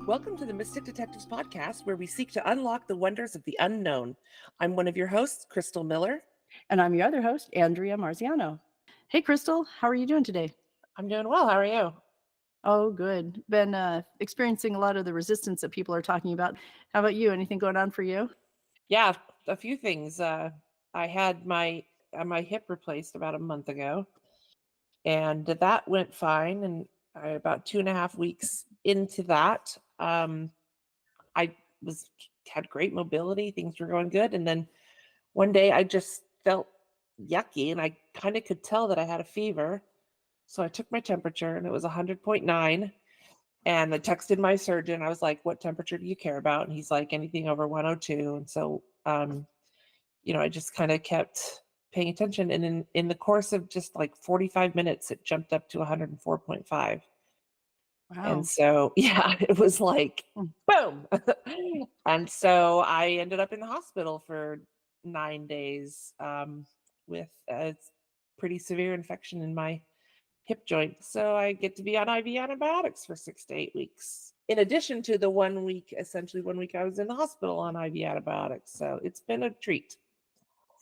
Welcome to the Mystic Detectives podcast, where we seek to unlock the wonders of the unknown. I'm one of your hosts, Crystal Miller. And I'm your other host, Andrea Marziano. Hey, Crystal, how are you doing today? I'm doing well. How are you? Oh, good. Been experiencing a lot of the resistance that people are talking about. How about you? Anything going on for you? Yeah, a few things. I had my hip replaced about a month ago, and that went fine. And about 2.5 weeks into that, I was had great mobility. Things were going good, and then one day I just felt yucky, and I kind of could tell that I had a fever. So I took my temperature, and it was 100.9. And I texted my surgeon. I was like, "What temperature do you care about?" And he's like, "Anything over 102." And so, I just kind of kept paying attention. And in the course of just like 45 minutes, it jumped up to 104.5. And Wow. so, yeah, it was like, Mm. boom. And so I ended up in the hospital for 9 days with a pretty severe infection in my hip joint. So I get to be on IV antibiotics for 6 to 8 weeks. In addition to the 1 week, essentially 1 week I was in the hospital on IV antibiotics. So it's been a treat.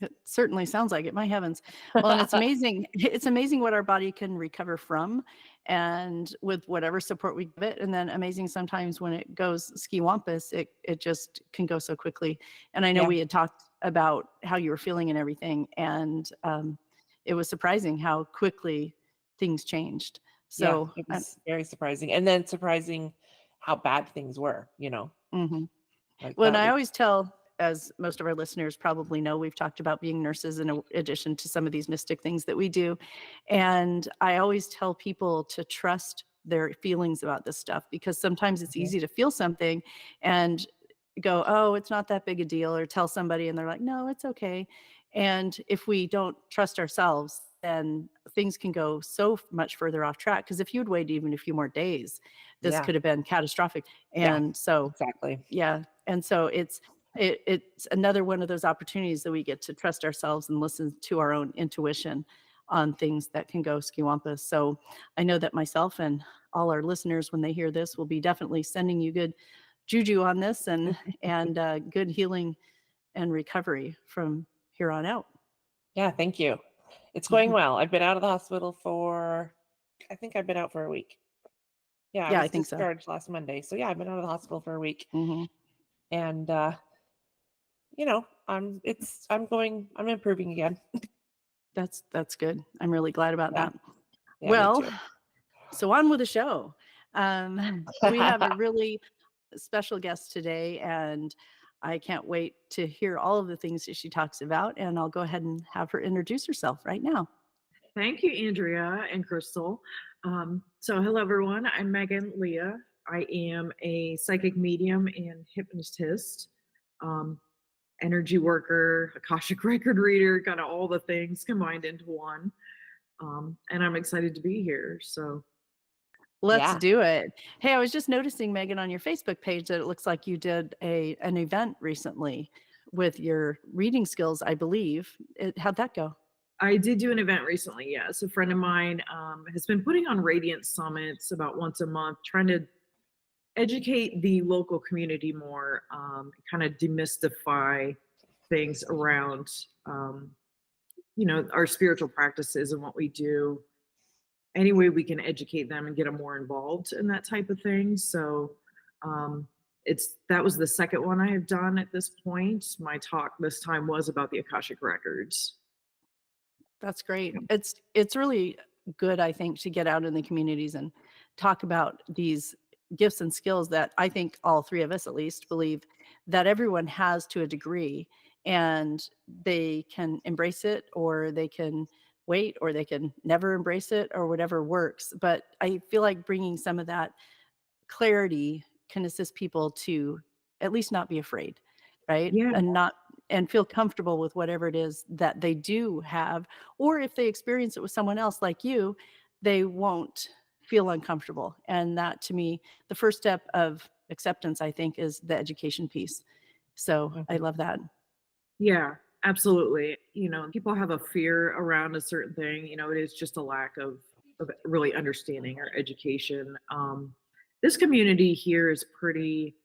It certainly sounds like it. My heavens. Well, and it's amazing. It's amazing what our body can recover from and with whatever support we give it. And then amazing sometimes when it goes ski wampus, it just can go so quickly. And I know Yeah. we had talked about how you were feeling and everything. And it was surprising how quickly things changed. Yeah. So, It was very surprising. And then surprising how bad things were. mhm. Like Well, and that I was, always tell, as most of our listeners probably know, we've talked about being nurses in addition to some of these mystic things that we do. And I always tell people to trust their feelings about this stuff because sometimes it's Mhm. easy to feel something and go, oh, it's not that big a deal, or tell somebody and they're like, no, it's okay. And if we don't trust ourselves, then things can go so much further off track. Because if you'd waited even a few more days, this Yeah. could have been catastrophic. Yeah. And so Exactly. yeah, and so it's another one of those opportunities that we get to trust ourselves and listen to our own intuition on things that can go skewumpus. So I know that myself and all our listeners, when they hear this, will be definitely sending you good juju on this and good healing and recovery from here on out. Yeah. Thank you. It's going Mhm. well. I've been out of the hospital I think I've been out for a week. Yeah. I Yeah, I was think so. discharged last Monday. So yeah, I've been out of the hospital for a week. Mhm. And I'm improving again. That's good. I'm really glad about Yeah. that. Yeah, me Well, too. so on with the show. We have a really special guest today, and I can't wait to hear all of the things that she talks about. And I'll go ahead and have her introduce herself right now. Thank you, Andrea and Crystal. So, hello, everyone. I'm Megan Leah. I am a psychic medium and hypnotist, um, energy worker, Akashic record reader, kind of all the things combined into one. And I'm excited to be here. So, Let's Yeah. do it. Hey, I was just noticing, Megan, on your Facebook page that it looks like you did an event recently with your reading skills, I believe. How'd that go? I did do an event recently. Yes, a friend of mine has been putting on radiant summits about once a month, trying to educate the local community more, kind of demystify things around, our spiritual practices and what we do. Any way we can educate them and get them more involved in that type of thing. So, that was the second one I have done at this point. My talk this time was about the Akashic records. That's great. It's really good, I think, to get out in the communities and talk about these gifts and skills that I think all three of us at least believe that everyone has to a degree, and they can embrace it or they can wait or they can never embrace it or whatever works. But I feel like bringing some of that clarity can assist people to at least not be afraid, right? Yeah, And feel comfortable with whatever it is that they do have, or if they experience it with someone else like you, they won't feel uncomfortable. And that to me, the first step of acceptance, I think, is the education piece. So I Mhm. love that. yeah, absolutely. People have a fear around a certain thing. It is just a lack of really understanding or education. this community here is pretty,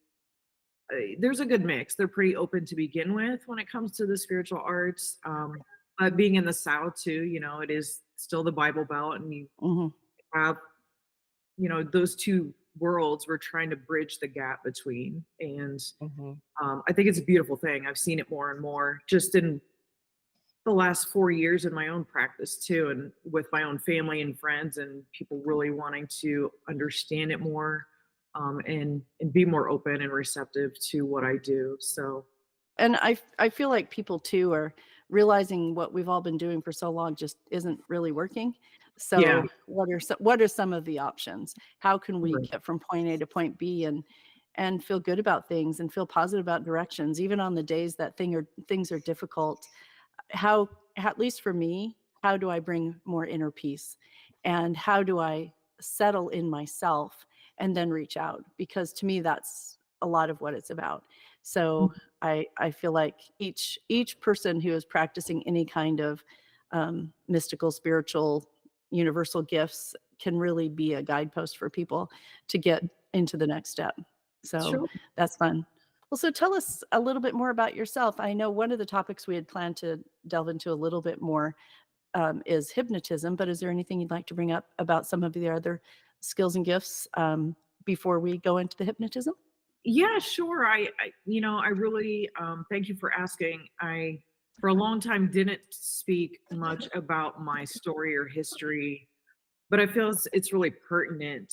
there's a good mix. They're pretty open to begin with when it comes to the spiritual arts. But being in the South too, it is still the Bible Belt, and you Hmm. have, those two worlds we're trying to bridge the gap between. And Mhm. I think it's a beautiful thing. I've seen it more and more just in the last 4 years in my own practice too, and with my own family and friends, and people really wanting to understand it more, and be more open and receptive to what I do. So And I feel like people too are realizing what we've all been doing for so long just isn't really working. yeah, So what are some of the options? How can we right. get from point A to point B and feel good about things and feel positive about directions, even on the days that things are difficult? How at least for me, how do I bring more inner peace? And how do I settle in myself and then reach out? Because to me, that's a lot of what it's about. So I feel like each person who is practicing any kind of mystical, spiritual, universal gifts can really be a guidepost for people to get into the next step. So Sure. that's fun. Well, so tell us a little bit more about yourself. I know one of the topics we had planned to delve into a little bit more is hypnotism, but is there anything you'd like to bring up about some of the other skills and gifts before we go into the hypnotism? Yeah, sure. I really, thank you for asking. I, for a long time, didn't speak much about my story or history, but I feel it's really pertinent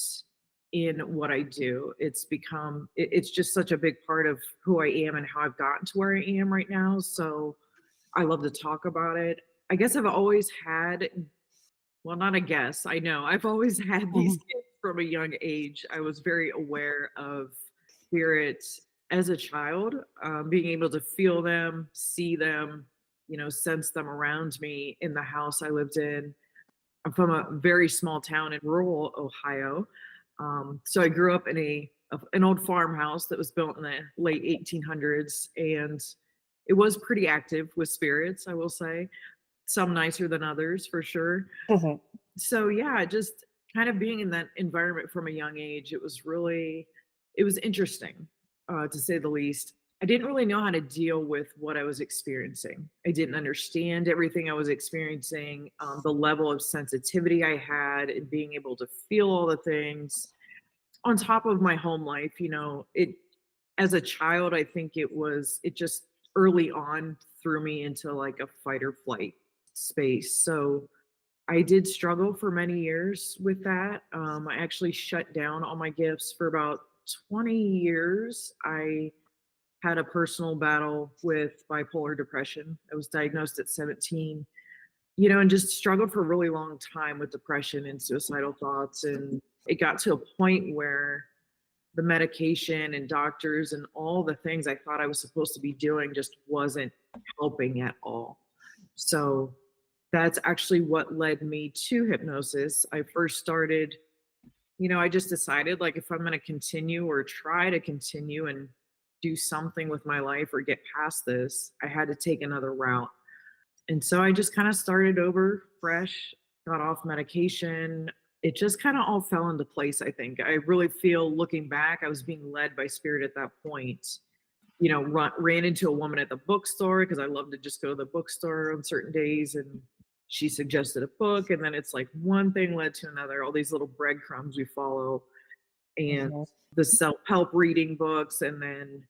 in what I do. It's just such a big part of who I am and how I've gotten to where I am right now. So I love to talk about it. I guess I've always had, well, not a guess, I know. I've always had these Mhm. gifts from a young age. I was very aware of spirits as a child, being able to feel them, see them, sense them around me in the house I lived in. I'm from a very small town in rural Ohio. So I grew up in an old farmhouse that was built in the late 1800s, and it was pretty active with spirits, I will say. Some nicer than others, for sure. Mhm. So yeah, just kind of being in that environment from a young age, it was interesting, to say the least. I didn't really know how to deal with what I was experiencing. I didn't understand everything I was experiencing, the level of sensitivity I had, and being able to feel all the things on top of my home life. It, as a child, I think it just early on threw me into like a fight or flight space. So I did struggle for many years with that. I actually shut down all my gifts for about 20 years. I had a personal battle with bipolar depression. I was diagnosed at 17, and just struggled for a really long time with depression and suicidal thoughts. And it got to a point where the medication and doctors and all the things I thought I was supposed to be doing just wasn't helping at all. So that's actually what led me to hypnosis. I first started, I just decided, like, if I'm going to continue or try to continue and do something with my life or get past this, I had to take another route. And so I just kind of started over fresh, got off medication. It just kind of all fell into place, I think. I really feel, looking back, I was being led by spirit at that point. Ran into a woman at the bookstore because I love to just go to the bookstore on certain days, and she suggested a book, and then it's like one thing led to another, all these little breadcrumbs we follow, and Mhm. the self-help reading books, and then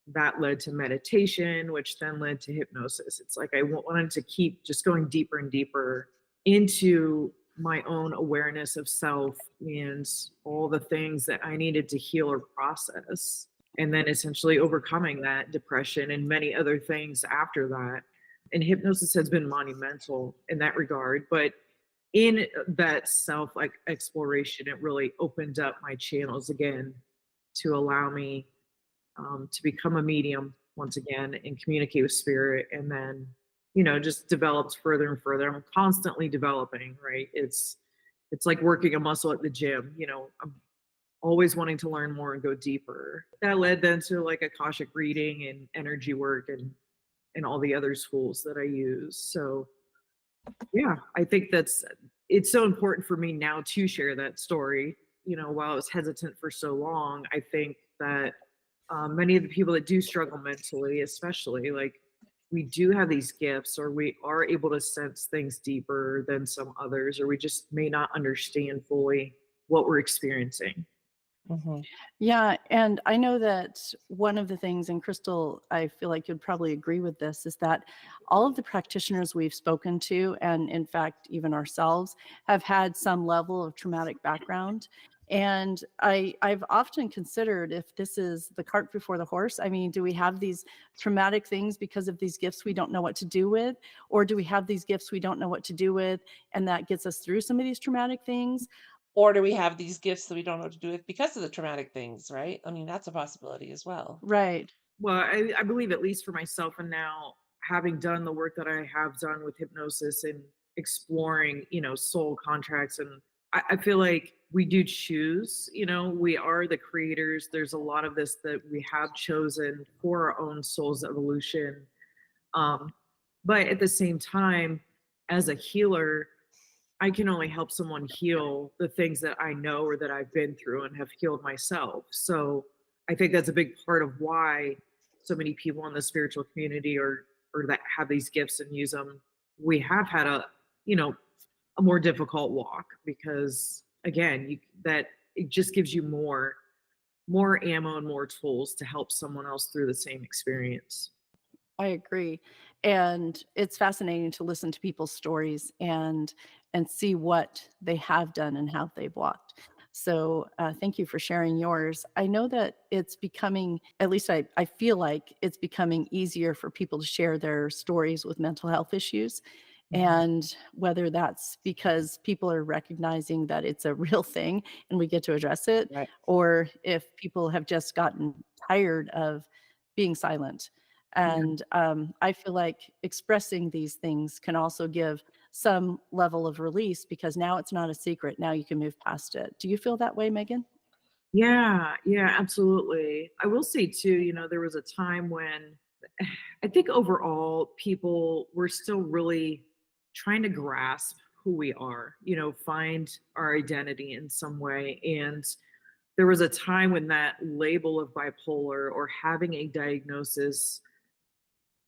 that led to meditation, which then led to hypnosis. It's like I wanted to keep just going deeper and deeper into my own awareness of self and all the things that I needed to heal or process. And then essentially overcoming that depression and many other things after that. And hypnosis has been monumental in that regard. But in that self like exploration, it really opened up my channels again to allow me, to become a medium once again and communicate with spirit. And then, just developed further and further. I'm constantly developing, right? It's like working a muscle at the gym. I'm always wanting to learn more and go deeper. That led then to like Akashic reading and energy work, and all the other tools that I use. So yeah, I think it's so important for me now to share that story, while I was hesitant for so long, I think that many of the people that do struggle mentally, especially, like, we do have these gifts, or we are able to sense things deeper than some others, or we just may not understand fully what we're experiencing. Mhm. Yeah, and I know that one of the things, and Crystal, I feel like you'd probably agree with this, is that all of the practitioners we've spoken to, and in fact, even ourselves, have had some level of traumatic background. And I've often considered if this is the cart before the horse. I mean, do we have these traumatic things because of these gifts we don't know what to do with? Or do we have these gifts we don't know what to do with, and that gets us through some of these traumatic things? Or do we have these gifts that we don't know what to do with because of the traumatic things, right? I mean, that's a possibility as well. Right. Well, I believe, at least for myself, and now having done the work that I have done with hypnosis and exploring, soul contracts, and I feel like we do choose, we are the creators. There's a lot of this that we have chosen for our own soul's evolution. Um, but at the same time, as a healer, I can only help someone heal the things that I know or that I've been through and have healed myself. So I think that's a big part of why so many people in the spiritual community, or that have these gifts and use them, we have had you know, a more difficult walk, because again, that it just gives you more ammo and more tools to help someone else through the same experience. I agree. And it's fascinating to listen to people's stories and see what they have done and how they've walked. So thank you for sharing yours. I know that it's becoming, at least I feel like it's becoming easier for people to share their stories with mental health issues. Mhm. And whether that's because people are recognizing that it's a real thing and we get to address it, Right. or if people have just gotten tired of being silent. Yeah. And I feel like expressing these things can also give some level of release because now it's not a secret. Now you can move past it. Do you feel that way, Megan? Yeah, yeah, absolutely. I will say too, there was a time when I think overall people were still really trying to grasp who we are, find our identity in some way. And there was a time when that label of bipolar, or having a diagnosis,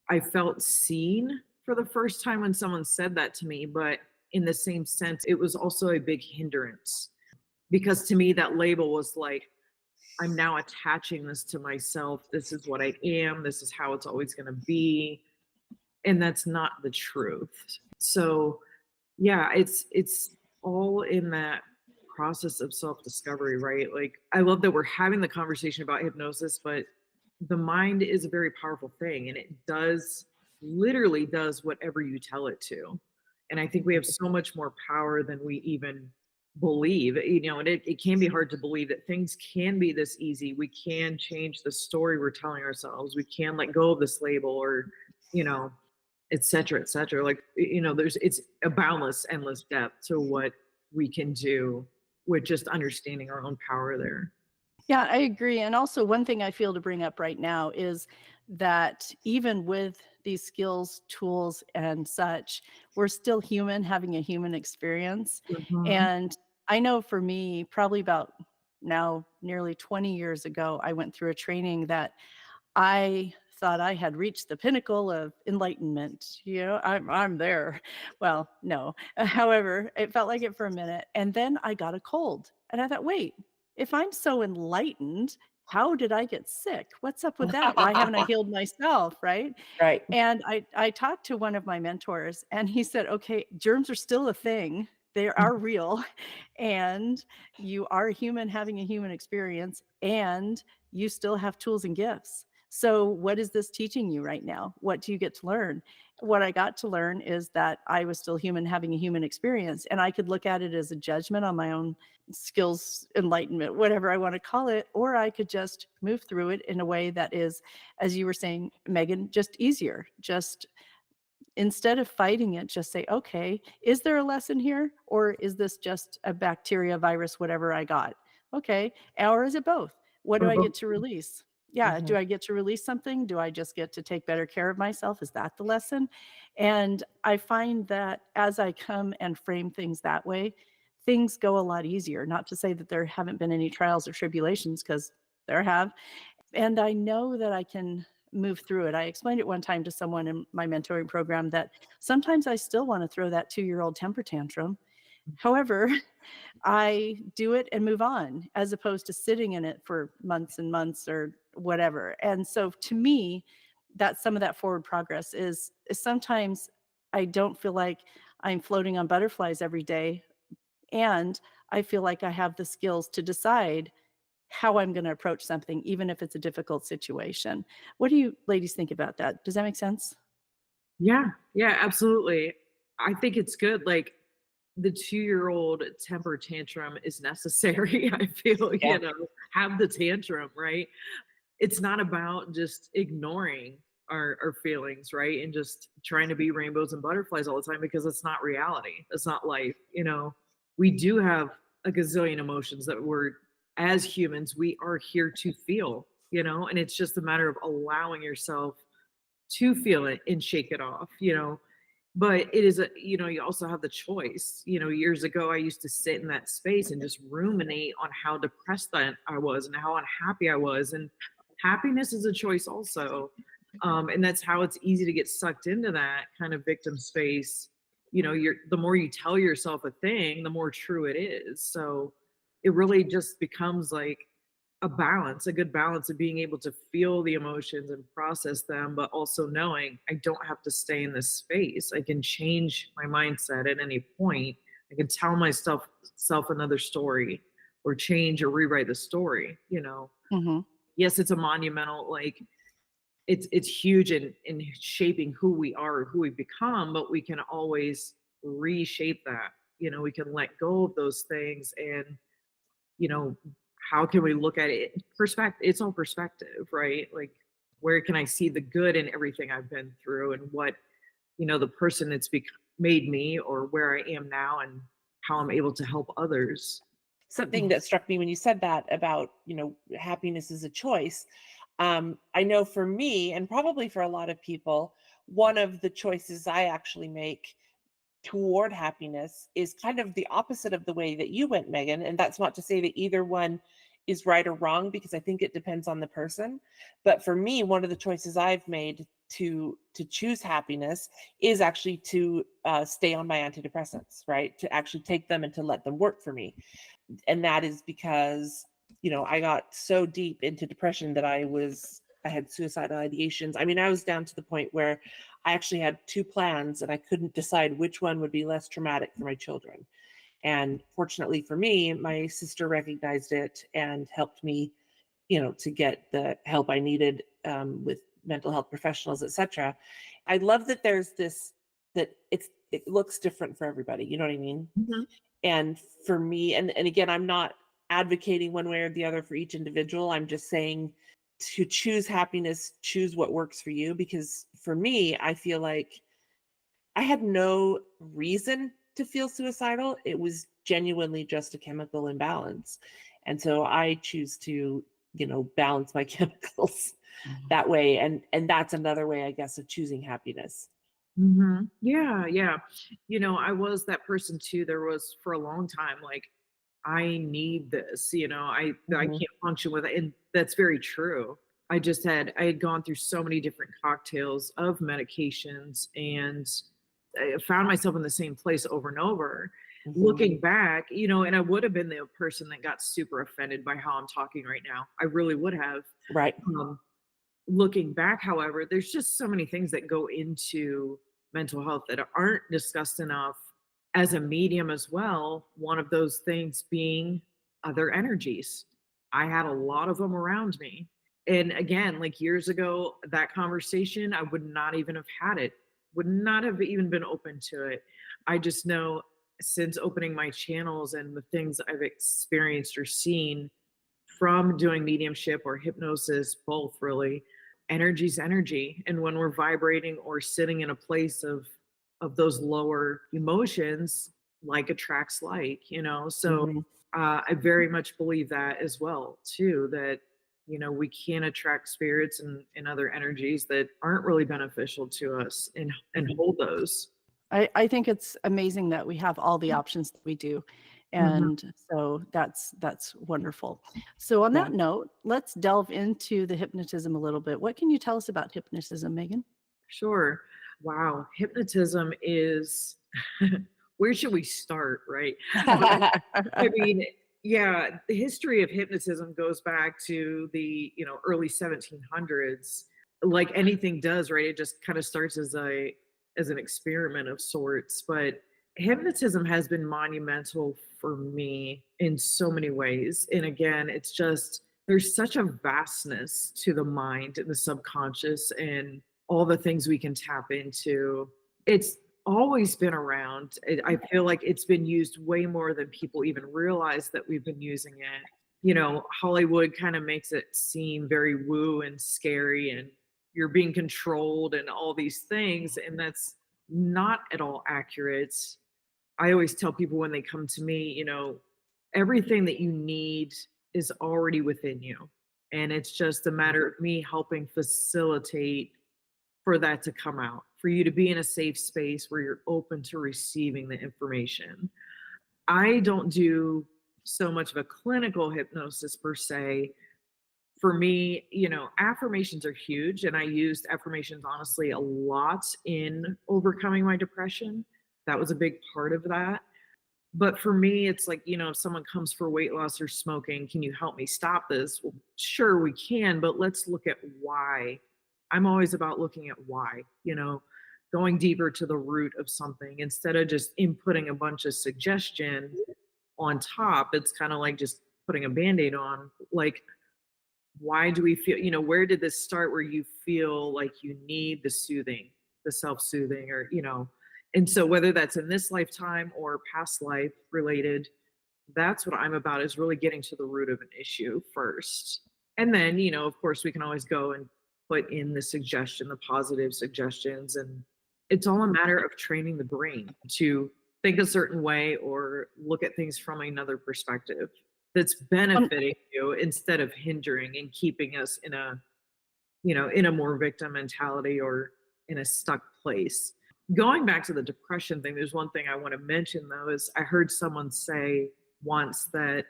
I felt seen for the first time when someone said that to me. But in the same sense, it was also a big hindrance, because to me, that label was like, I'm now attaching this to myself. This is what I am. This is how it's always going to be. And that's not the truth. So, yeah, it's all in that process of self-discovery, right? Like, I love that we're having the conversation about hypnosis, but the mind is a very powerful thing, and it literally does whatever you tell it to. And I think we have so much more power than we even believe, and it can be hard to believe that things can be this easy. We can change the story we're telling ourselves. We can let go of this label, or, you know, et cetera, et cetera. Like, it's a boundless, endless depth to what we can do with just understanding our own power there. Yeah, I agree. And also, one thing I feel to bring up right now is that even with these skills, tools, and such, we're still human having a human experience. Mhm. And I know for me, probably about now nearly 20 years ago, I went through a training that I thought I had reached the pinnacle of enlightenment. I'm there. Well, no. However, it felt like it for a minute. And then I got a cold. And I thought, wait, if I'm so enlightened, how did I get sick? What's up with that? Why haven't I healed myself? Right. Right. And I talked to one of my mentors and he said, okay, germs are still a thing. They are real. And you are a human having a human experience. And you still have tools and gifts. So, what is this teaching you right now? What do you get to learn? What I got to learn is that I was still human having a human experience, and I could look at it as a judgment on my own skills, enlightenment, whatever I want to call it, or I could just move through it in a way that is, as you were saying, Megan, just easier. Just instead of fighting it, just say, okay, is there a lesson here? Or is this just a bacteria, virus, whatever I got? Okay. Or is it both? What do Or I both. get to release? Yeah. Mhm. Do I get to release something? Do I just get to take better care of myself? Is that the lesson? And I find that as I come and frame things that way, things go a lot easier. Not to say that there haven't been any trials or tribulations, because there have. And I know that I can move through it. I explained it one time to someone in my mentoring program that sometimes I still want to throw that 2-year-old temper tantrum. However, I do it and move on, as opposed to sitting in it for months and months or whatever. And so to me, that some of that forward progress is sometimes I don't feel like I'm floating on butterflies every day, and I feel like I have the skills to decide how I'm going to approach something, even if it's a difficult situation. What do you ladies think about that? Does that make sense? Yeah, yeah, absolutely. I think it's good. Like the 2-year-old temper tantrum is necessary. I feel, Yeah. have the tantrum, right? It's not about just ignoring our feelings, right? And just trying to be rainbows and butterflies all the time because it's not reality. It's not life. We do have a gazillion emotions that as humans, we are here to feel, and it's just a matter of allowing yourself to feel it and shake it off. But it is you also have the choice. Years ago, I used to sit in that space and just ruminate on how depressed that I was and how unhappy I was. And happiness is a choice also. And that's how it's easy to get sucked into that kind of victim space. The more you tell yourself a thing, the more true it is. So it really just becomes like a good balance of being able to feel the emotions and process them, but also knowing I don't have to stay in this space. I can change my mindset at any point. I can tell myself self another story or change or rewrite the story. Mhm. Yes, it's a monumental, like it's huge in shaping who we are or who we become, but we can always reshape that. We can let go of those things and you know, how can we look at it? Perspective, it's all perspective, right? Like, where can I see the good in everything I've been through and what, the person it's made me or where I am now and how I'm able to help others. Something that struck me when you said that about, happiness is a choice. I know for me, and probably for a lot of people, one of the choices I actually make toward happiness is kind of the opposite of the way that you went, Megan. And that's not to say that either one is right or wrong, because I think it depends on the person. But for me, one of the choices I've made to choose happiness is actually to stay on my antidepressants, right? To actually take them and to let them work for me. And that is because I got so deep into depression that I had suicidal ideations. I mean, I was down to the point where I actually had two plans and I couldn't decide which one would be less traumatic for my children. And fortunately for me, my sister recognized it and helped me, to get the help I needed with mental health professionals, etc. I love that there's this, that it looks different for everybody. You know what I mean? Mhm. And for me, and again, I'm not advocating one way or the other for each individual. I'm just saying to choose happiness, choose what works for you. Because for me, I feel like I had no reason to feel suicidal. It was genuinely just a chemical imbalance. And so I choose to, balance my chemicals Mhm. that way. And that's another way, I guess, of choosing happiness. Yeah, yeah. I was that person too. There was for a long time, like, I need this, I Mhm. can't function with it. And that's very true. I had gone through so many different cocktails of medications and I found myself in the same place over and over. Mhm. Looking back, and I would have been the person that got super offended by how I'm talking right now. I really would have. Right. Um, Looking back, however, there's just so many things that go into mental health that aren't discussed enough as a medium as well. One of those things being other energies. I had a lot of them around me. And again, like years ago, that conversation, I would not even have had it, would not have even been open to it. I just know since opening my channels and the things I've experienced or seen from doing mediumship or hypnosis, both really, energy's energy. And when we're vibrating or sitting in a place of those lower emotions, like attracts like. So Mhm. I very much believe that as well, too, that we can attract spirits and other energies that aren't really beneficial to us and Mhm. hold those. I think it's amazing that we have all the options that we do. Mhm. And so that's wonderful. So on Yeah. that note, let's delve into the hypnotism a little bit. What can you tell us about hypnotism, Megan? Sure. Wow. Hypnotism is where should we start, right? But I mean, yeah, the history of hypnotism goes back to the, early 1700s. Like anything does, right? It just kind of starts as an experiment of sorts, but hypnotism has been monumental for me in so many ways. And again, it's just there's such a vastness to the mind and the subconscious and all the things we can tap into. It's always been around. I feel like it's been used way more than people even realize that we've been using it. Hollywood kind of makes it seem very woo and scary and you're being controlled and all these things. And that's not at all accurate. I always tell people when they come to me, everything that you need is already within you. And it's just a matter of me helping facilitate for that to come out, for you to be in a safe space where you're open to receiving the information. I don't do so much of a clinical hypnosis per se. For me, affirmations are huge, and I used affirmations honestly a lot in overcoming my depression. That was a big part of that. But for me, it's like, if someone comes for weight loss or smoking, can you help me stop this? Well, sure, we can, but let's look at why. I'm always about looking at why, going deeper to the root of something instead of just inputting a bunch of suggestion on top. It's kind of like just putting a band aid on. Like, why do we feel, where did this start where you feel like you need the soothing, the self-soothing, or, and so whether that's in this lifetime or past life related, that's what I'm about, is really getting to the root of an issue first. And then, of course, we can always go and put in the suggestion, the positive suggestions. And it's all a matter of training the brain to think a certain way or look at things from another perspective that's Um, benefiting you instead of hindering and keeping us in a more victim mentality or in a stuck place. Going back to the depression thing, there's one thing I want to mention though, is I heard someone say once that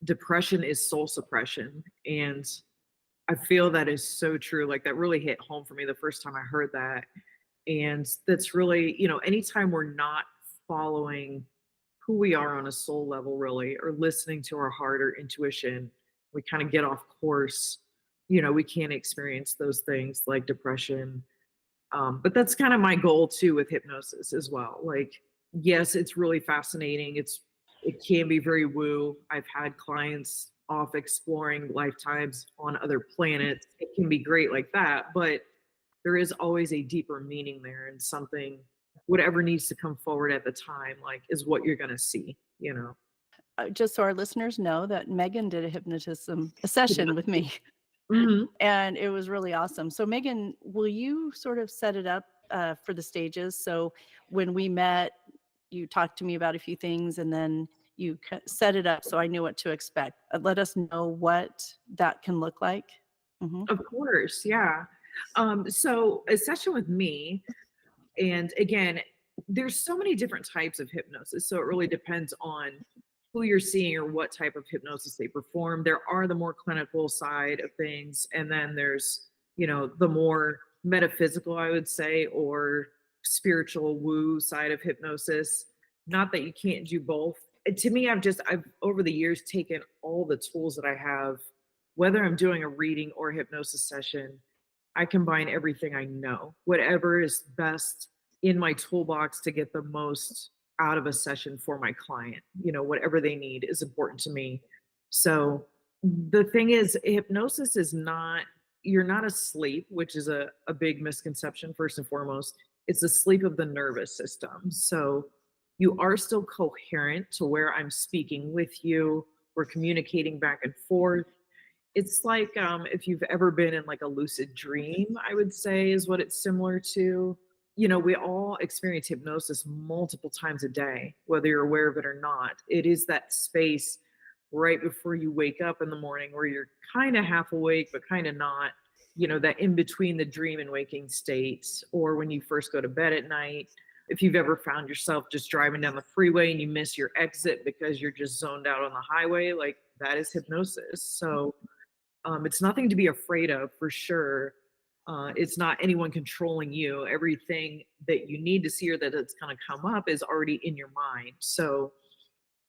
depression is soul suppression. And I feel that is so true. Like that really hit home for me the first time I heard that. And that's really, anytime we're not following who we are on a soul level, really, or listening to our heart or intuition, we kind of get off course. We can't experience those things like depression. But that's kind of my goal too with hypnosis as well. Like, yes, it's really fascinating. It can be very woo. I've had clients off exploring lifetimes on other planets. It can be great like that, but there is always a deeper meaning there and something, whatever needs to come forward at the time, like is what you're going to see. just so our listeners know that Megan did a hypnotism a session with me. Mhm. And it was really awesome. So Megan, will you sort of set it up for the stages? So when we met, you talked to me about a few things and then you set it up so I knew what to expect. Let us know what that can look like. Mhm. Of course, yeah. So a session with me, and again, there's so many different types of hypnosis. So it really depends on who you're seeing or what type of hypnosis they perform. There are the more clinical side of things, and then there's, the more metaphysical, I would say, or spiritual woo side of hypnosis. Not that you can't do both. To me, I've over the years taken all the tools that I have, whether I'm doing a reading or a hypnosis session, I combine everything I know, whatever is best in my toolbox to get the most out of a session for my client. Whatever they need is important to me. So the thing is, hypnosis is not, you're not asleep, which is a big misconception, first and foremost. It's the sleep of the nervous system. So you are still coherent to where I'm speaking with you. We're communicating back and forth. It's like, if you've ever been in like a lucid dream, I would say is what it's similar to. We all experience hypnosis multiple times a day, whether you're aware of it or not. It is that space right before you wake up in the morning where you're kind of half awake, but kind of not, that in between the dream and waking states, or when you first go to bed at night. If you've ever found yourself just driving down the freeway and you miss your exit because you're just zoned out on the highway, like that is hypnosis. So it's nothing to be afraid of for sure. It's not anyone controlling you. Everything that you need to see or that it's going to come up is already in your mind. So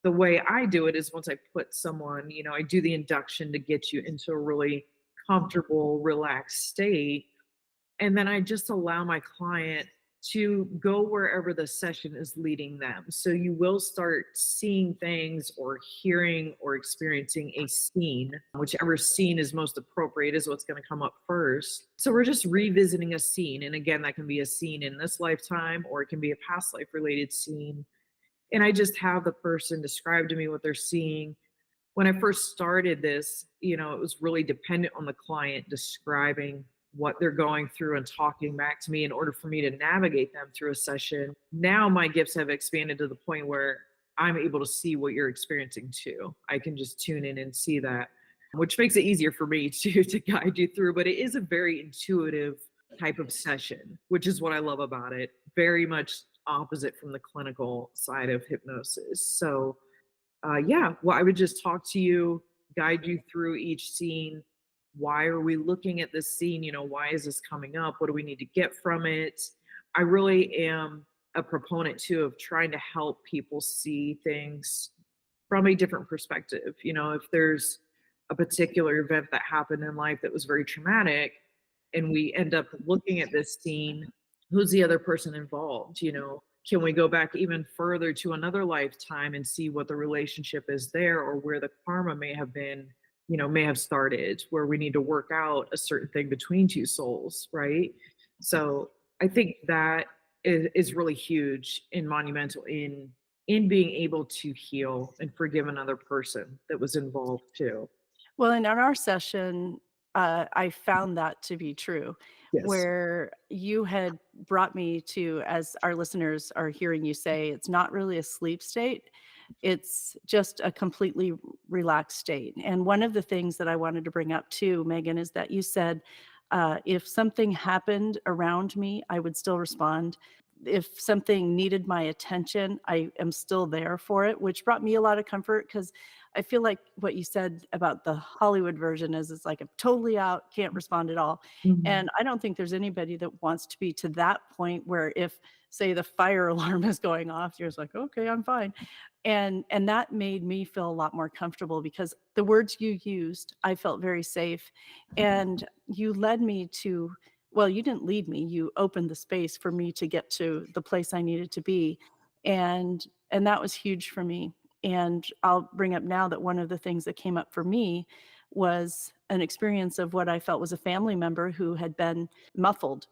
the way I do it is once I put someone, I do the induction to get you into a really comfortable, relaxed state. And then I just allow my client to go wherever the session is leading them. So you will start seeing things or hearing or experiencing a scene. Whichever scene is most appropriate is what's going to come up first. So we're just revisiting a scene. And again, that can be a scene in this lifetime or it can be a past life related scene. And I just have the person describe to me what they're seeing. When I first started this, it was really dependent on the client describing what they're going through and talking back to me in order for me to navigate them through a session. Now my gifts have expanded to the point where I'm able to see what you're experiencing too. I can just tune in and see that, which makes it easier for me to guide you through. But it is a very intuitive type of session, which is what I love about it. Very much opposite from the clinical side of hypnosis. So yeah, well, I would just talk to you, guide you through each scene. Why are we looking at this scene? Why is this coming up? What do we need to get from it? I really am a proponent too of trying to help people see things from a different perspective. If there's a particular event that happened in life that was very traumatic and we end up looking at this scene, who's the other person involved? Can we go back even further to another lifetime and see what the relationship is there or where the karma may have been, may have started, where we need to work out a certain thing between two souls, right? So I think that is really huge and monumental in being able to heal and forgive another person that was involved too. Well, and on our session, I found that to be true, Yes. where you had brought me to, as our listeners are hearing you say, it's not really a sleep state. It's just a completely relaxed state. And one of the things that I wanted to bring up too, Megan, is that you said, if something happened around me, I would still respond. If something needed my attention, I am still there for it, which brought me a lot of comfort because I feel like what you said about the Hollywood version is it's like I'm totally out, can't respond at all. Mhm. And I don't think there's anybody that wants to be to that point where if, say, the fire alarm is going off, you're just like, okay, I'm fine. And that made me feel a lot more comfortable because the words you used, I felt very safe. And you led me to, well, you didn't lead me, you opened the space for me to get to the place I needed to be. And that was huge for me. And I'll bring up now that one of the things that came up for me was an experience of what I felt was a family member who had been muffled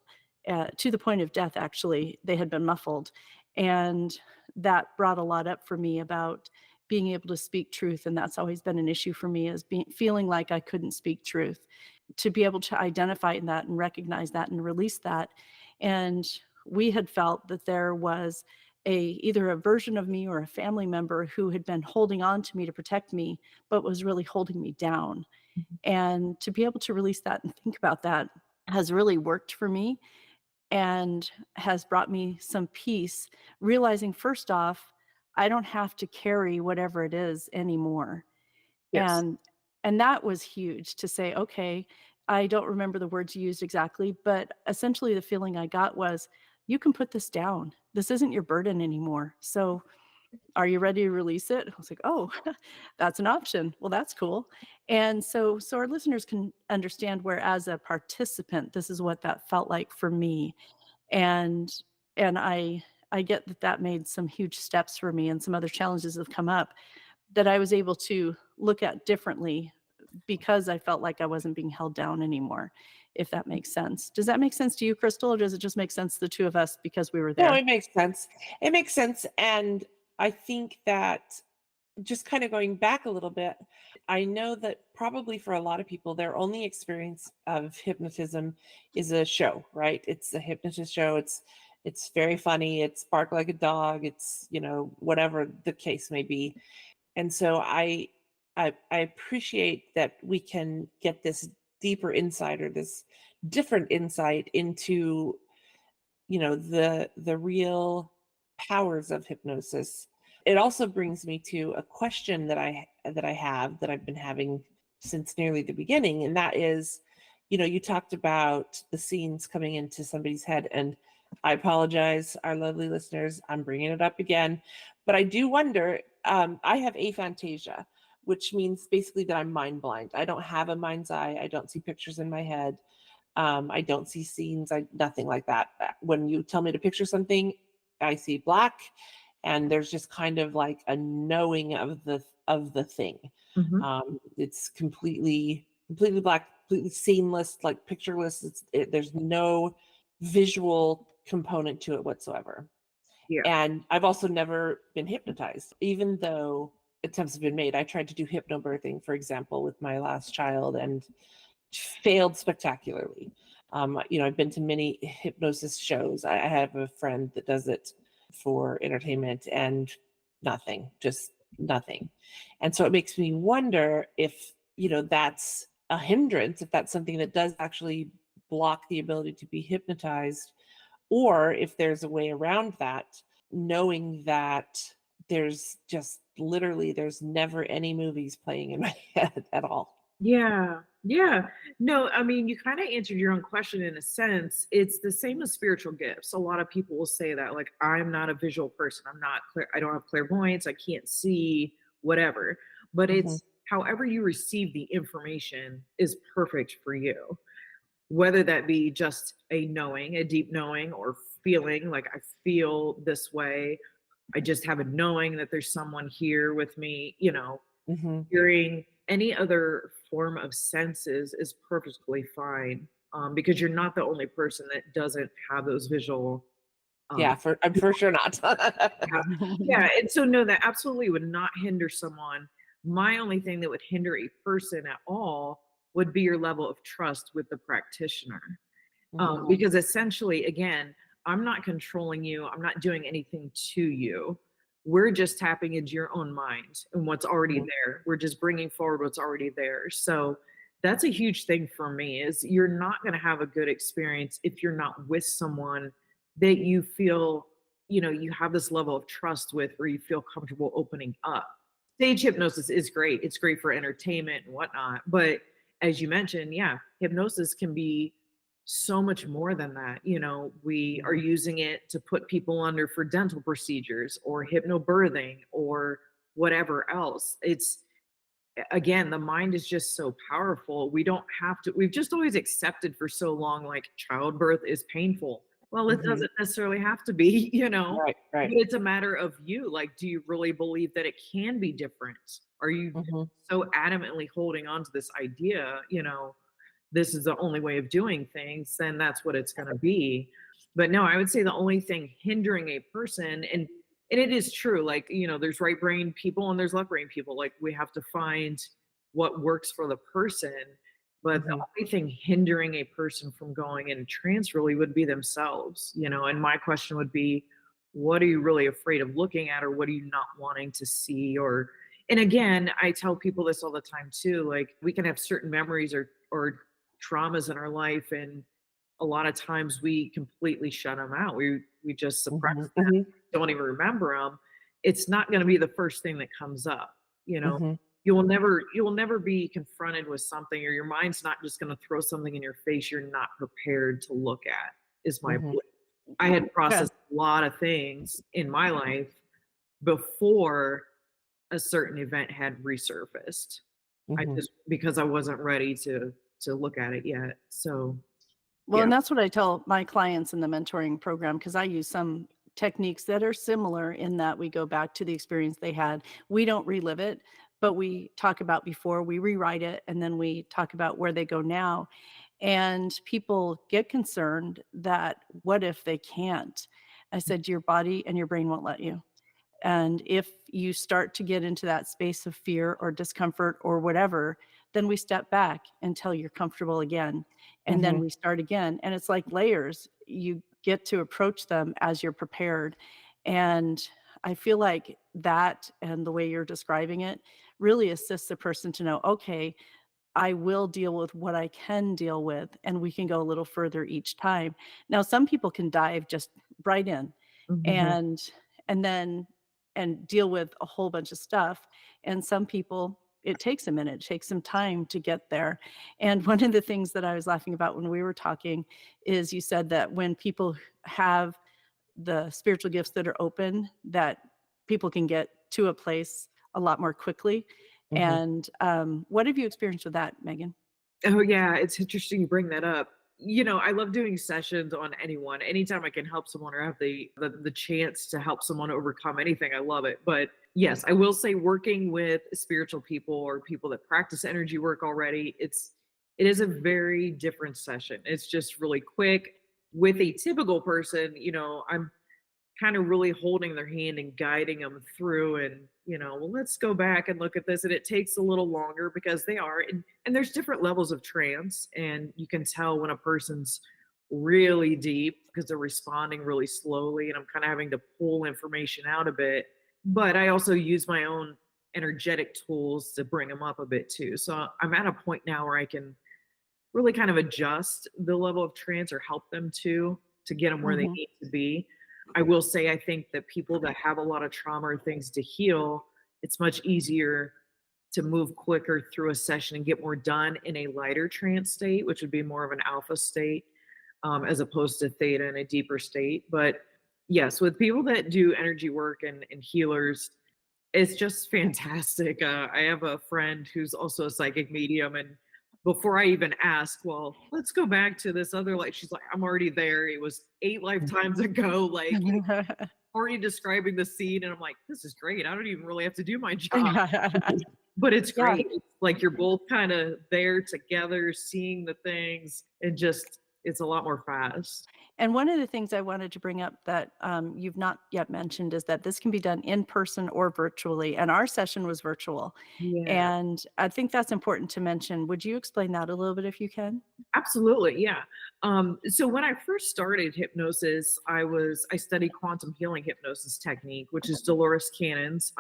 to the point of death, actually. They had been muffled. And that brought a lot up for me about being able to speak truth. And that's always been an issue for me is feeling like I couldn't speak truth. To be able to identify in that and recognize that and release that. And we had felt that there was either a version of me or a family member who had been holding on to me to protect me, but was really holding me down. And to be able to release that and think about that has really worked for me and has brought me some peace, realizing first off, I don't have to carry whatever it is anymore. Yes. And and that was huge to say, okay, I don't remember the words you used exactly, but essentially the feeling I got was, you can put this down. This isn't your burden anymore. So are you ready to release it? I was like, oh, that's an option. Well, that's cool. And so our listeners can understand where as a participant, this is what that felt like for me. And and I get that that made some huge steps for me and some other challenges have come up that I was able to look at differently because I felt like I wasn't being held down anymore, if that makes sense. Does that make sense to you, Crystal, or does it just make sense to the 2 of us because we were No, there? it makes sense. It makes sense. And I think that just kind of going back a little bit, I know that probably for a lot of people, their only experience of hypnotism is a show, right? It's a hypnotist show. It's very funny. It's bark like a dog. It's, whatever the case may be. And so I appreciate that we can get this deeper insight or this different insight into the real powers of hypnosis. It also brings me to a question that I have that I've been having since nearly the beginning, and that is, you talked about the scenes coming into somebody's head, and I apologize, our lovely listeners, I'm bringing it up again, but I do wonder. I have aphantasia, which means basically that I'm mind blind. I don't have a mind's eye. I don't see pictures in my head. I don't see scenes. Nothing like that. When you tell me to picture something, I see black, and there's just kind of like a knowing of the thing. Mhm. It's completely black, completely seamless, like pictureless. There's no visual component to it whatsoever. Yeah. And I've also never been hypnotized, even though attempts have been made. I tried to do hypnobirthing, for example, with my last child, and failed spectacularly. I've been to many hypnosis shows. I have a friend that does it for entertainment, and nothing, just nothing. And so it makes me wonder if, that's a hindrance, if that's something that does actually block the ability to be hypnotized, or if there's a way around that, knowing that there's never any movies playing in my head at all. Yeah. Yeah. No, I mean, you kind of answered your own question in a sense. It's the same as spiritual gifts. A lot of people will say that, like, I'm not a visual person. I'm not clear. I don't have clairvoyance. I can't see whatever. But Hmm. it's however you receive the information is perfect for you, whether that be just a knowing, a deep knowing, or feeling like I feel this way. I just have a knowing that there's someone here with me, Hmm. hearing any other form of senses is perfectly fine, because you're not the only person that doesn't have those visual. um, Yeah, I'm for sure not. yeah, yeah, and so no, that absolutely would not hinder someone. My only thing that would hinder a person at all would be your level of trust with the practitioner. Hmm. Because essentially, again, I'm not controlling you. I'm not doing anything to you. We're just tapping into your own mind and what's already Hmm. there. We're just bringing forward what's already there. So that's a huge thing for me is you're not going to have a good experience if you're not with someone that you feel, you have this level of trust with where you feel comfortable opening up. Stage hypnosis is great. It's great for entertainment and whatnot. But as you mentioned, yeah, hypnosis can be so much more than that. We are using it to put people under for dental procedures or hypnobirthing or whatever else. It's again, the mind is just so powerful. We don't have to, we've just always accepted for so long, like childbirth is painful. Well, it Hmm. doesn't necessarily have to be, Right, right. but it's a matter of you. Like, do you really believe that it can be different? Are you Hmm. so adamantly holding on to this idea, this is the only way of doing things, then that's what it's going to be. But no, I would say the only thing hindering a person, and it is true, like, there's right brain people and there's left brain people. Like, we have to find what works for the person. But the Hmm. only thing hindering a person from going in trance really would be themselves, and my question would be, what are you really afraid of looking at, or what are you not wanting to see? Or, and again, I tell people this all the time too, like, we can have certain memories or traumas in our life, and a lot of times we completely shut them out. We just suppress Hmm. them, Hmm. don't even remember them. It's not going to be the first thing that comes up. you know Hmm. you will never be confronted with something, or your mind's not just going to throw something in your face you're not prepared to look at, is my Hmm. belief. I had Yeah. processed a lot of things in my life before a certain event had resurfaced. I Hmm. just, because I wasn't ready to look at it yet. So Well, yeah. and that's what I tell my clients in the mentoring program because I use some techniques that are similar in that we go back to the experience they had. We don't relive it, but we talk about before, we rewrite it, and then we talk about where they go now. And people get concerned that what if they can't? I said, your body and your brain won't let you. And if you start to get into that space of fear or discomfort or whatever, then we step back until you're comfortable again. And then Hmm. we start again. And it's like layers. You get to approach them as you're prepared. And I feel like that and the way you're describing it really assists the person to know, okay, I will deal with what I can deal with, and we can go a little further each time. Now, some people can dive just right in, Mhm. and and then and deal with a whole bunch of stuff. And some people, it takes a minute, it takes some time to get there. And one of the things that I was laughing about when we were talking is you said that when people have the spiritual gifts that are open, that people can get to a place a lot more quickly. Mhm. And what have you experienced with that, Megan? Oh, yeah, it's interesting you bring that up. I love doing sessions on anyone. Anytime I can help someone or have the chance to help someone overcome anything, I love it. But yes, I will say working with spiritual people or people that practice energy work already, it is a very different session. It's just really quick. With a typical person, I'm kind of really holding their hand and guiding them through and well, let's go back and look at this, and it takes a little longer because they are and there's different levels of trance, and you can tell when a person's really deep because they're responding really slowly, and I'm kind of having to pull information out a bit, but I also use my own energetic tools to bring them up a bit too. So I'm at a point now where I can really kind of adjust the level of trance or help them to get them where they Hmm. need to be. I will say I think that people that have a lot of trauma or things to heal, it's much easier to move quicker through a session and get more done in a lighter trance state, which would be more of an alpha state, as opposed to theta in a deeper state. But yes, with people that do energy work and healers, it's just fantastic. I have a friend who's also a psychic medium, and before I even ask, well, let's go back to this other life. She's like, I'm already there. It was 8 lifetimes ago. Like, already describing the scene, and I'm like, this is great. I don't even really have to do my job, but it's Yeah. great. It's like you're both kind of there together, seeing the things, and just it's a lot more fast. And one of the things I wanted to bring up that you've not yet mentioned is that this can be done in person or virtually. And our session was virtual. Yeah. And I think that's important to mention. Would you explain that a little bit if you can? Absolutely, yeah. So when I first started hypnosis, I studied quantum healing hypnosis technique, which is Dolores Cannon's.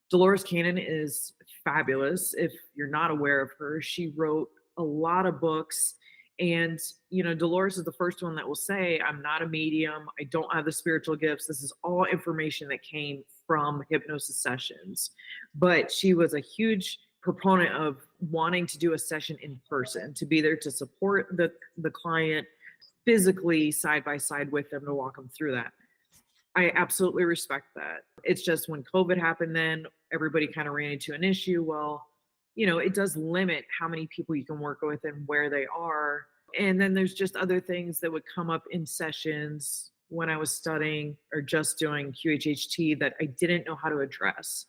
Dolores Cannon is fabulous. If you're not aware of her, she wrote a lot of books. And, Dolores is the first one that will say, I'm not a medium. I don't have the spiritual gifts. This is all information that came from hypnosis sessions. But she was a huge proponent of wanting to do a session in person, to be there to support the client physically side by side with them to walk them through that. I absolutely respect that. It's just when COVID happened, then everybody kind of ran into an issue. Well, it does limit how many people you can work with and where they are. And then there's just other things that would come up in sessions when I was studying or just doing QHHT that I didn't know how to address.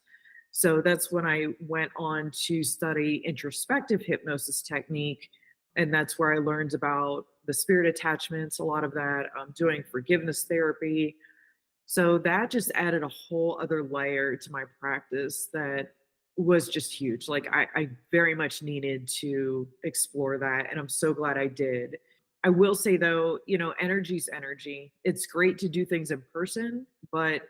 So that's when I went on to study introspective hypnosis technique. And that's where I learned about the spirit attachments, a lot of that, doing forgiveness therapy, so that just added a whole other layer to my practice that was just huge. Like I very much needed to explore that. And I'm so glad I did. I will say though, energy's energy. It's great to do things in person, but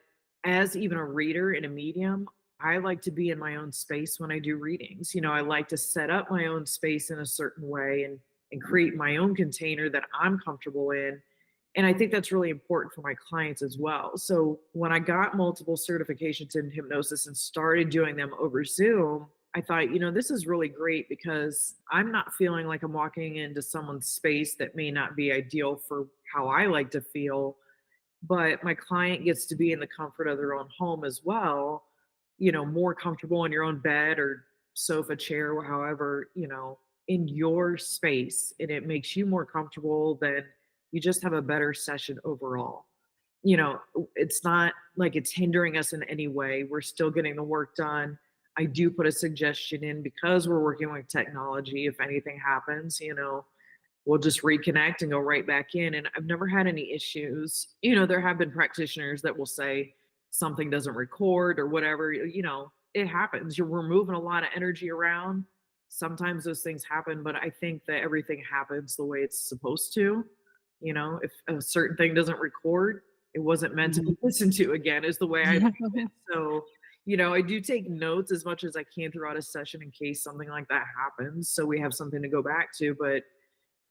as even a reader in a medium, I like to be in my own space when I do readings. I like to set up my own space in a certain way and create my own container that I'm comfortable in, and I think that's really important for my clients as well. So when I got multiple certifications in hypnosis and started doing them over Zoom, I thought, this is really great because I'm not feeling like I'm walking into someone's space that may not be ideal for how I like to feel, but my client gets to be in the comfort of their own home as well, more comfortable in your own bed or sofa chair or however, in your space. And it makes you more comfortable, then you just have a better session overall. It's not like it's hindering us in any way. We're still getting the work done. I do put a suggestion in because we're working with technology. If anything happens, we'll just reconnect and go right back in. And I've never had any issues. There have been practitioners that will say something doesn't record or whatever. It happens. We're moving a lot of energy around. Sometimes those things happen, but I think that everything happens the way it's supposed to. If a certain thing doesn't record, it wasn't meant to be listened to again, is the way I view it. So, I do take notes as much as I can throughout a session in case something like that happens. So we have something to go back to. But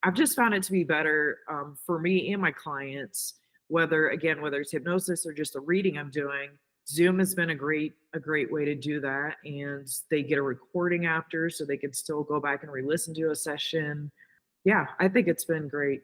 I've just found it to be better, for me and my clients whether it's hypnosis or just a reading I'm doing. Zoom has been a great way to do that, and they get a recording after so they can still go back and re-listen to a session. Yeah, I think it's been great.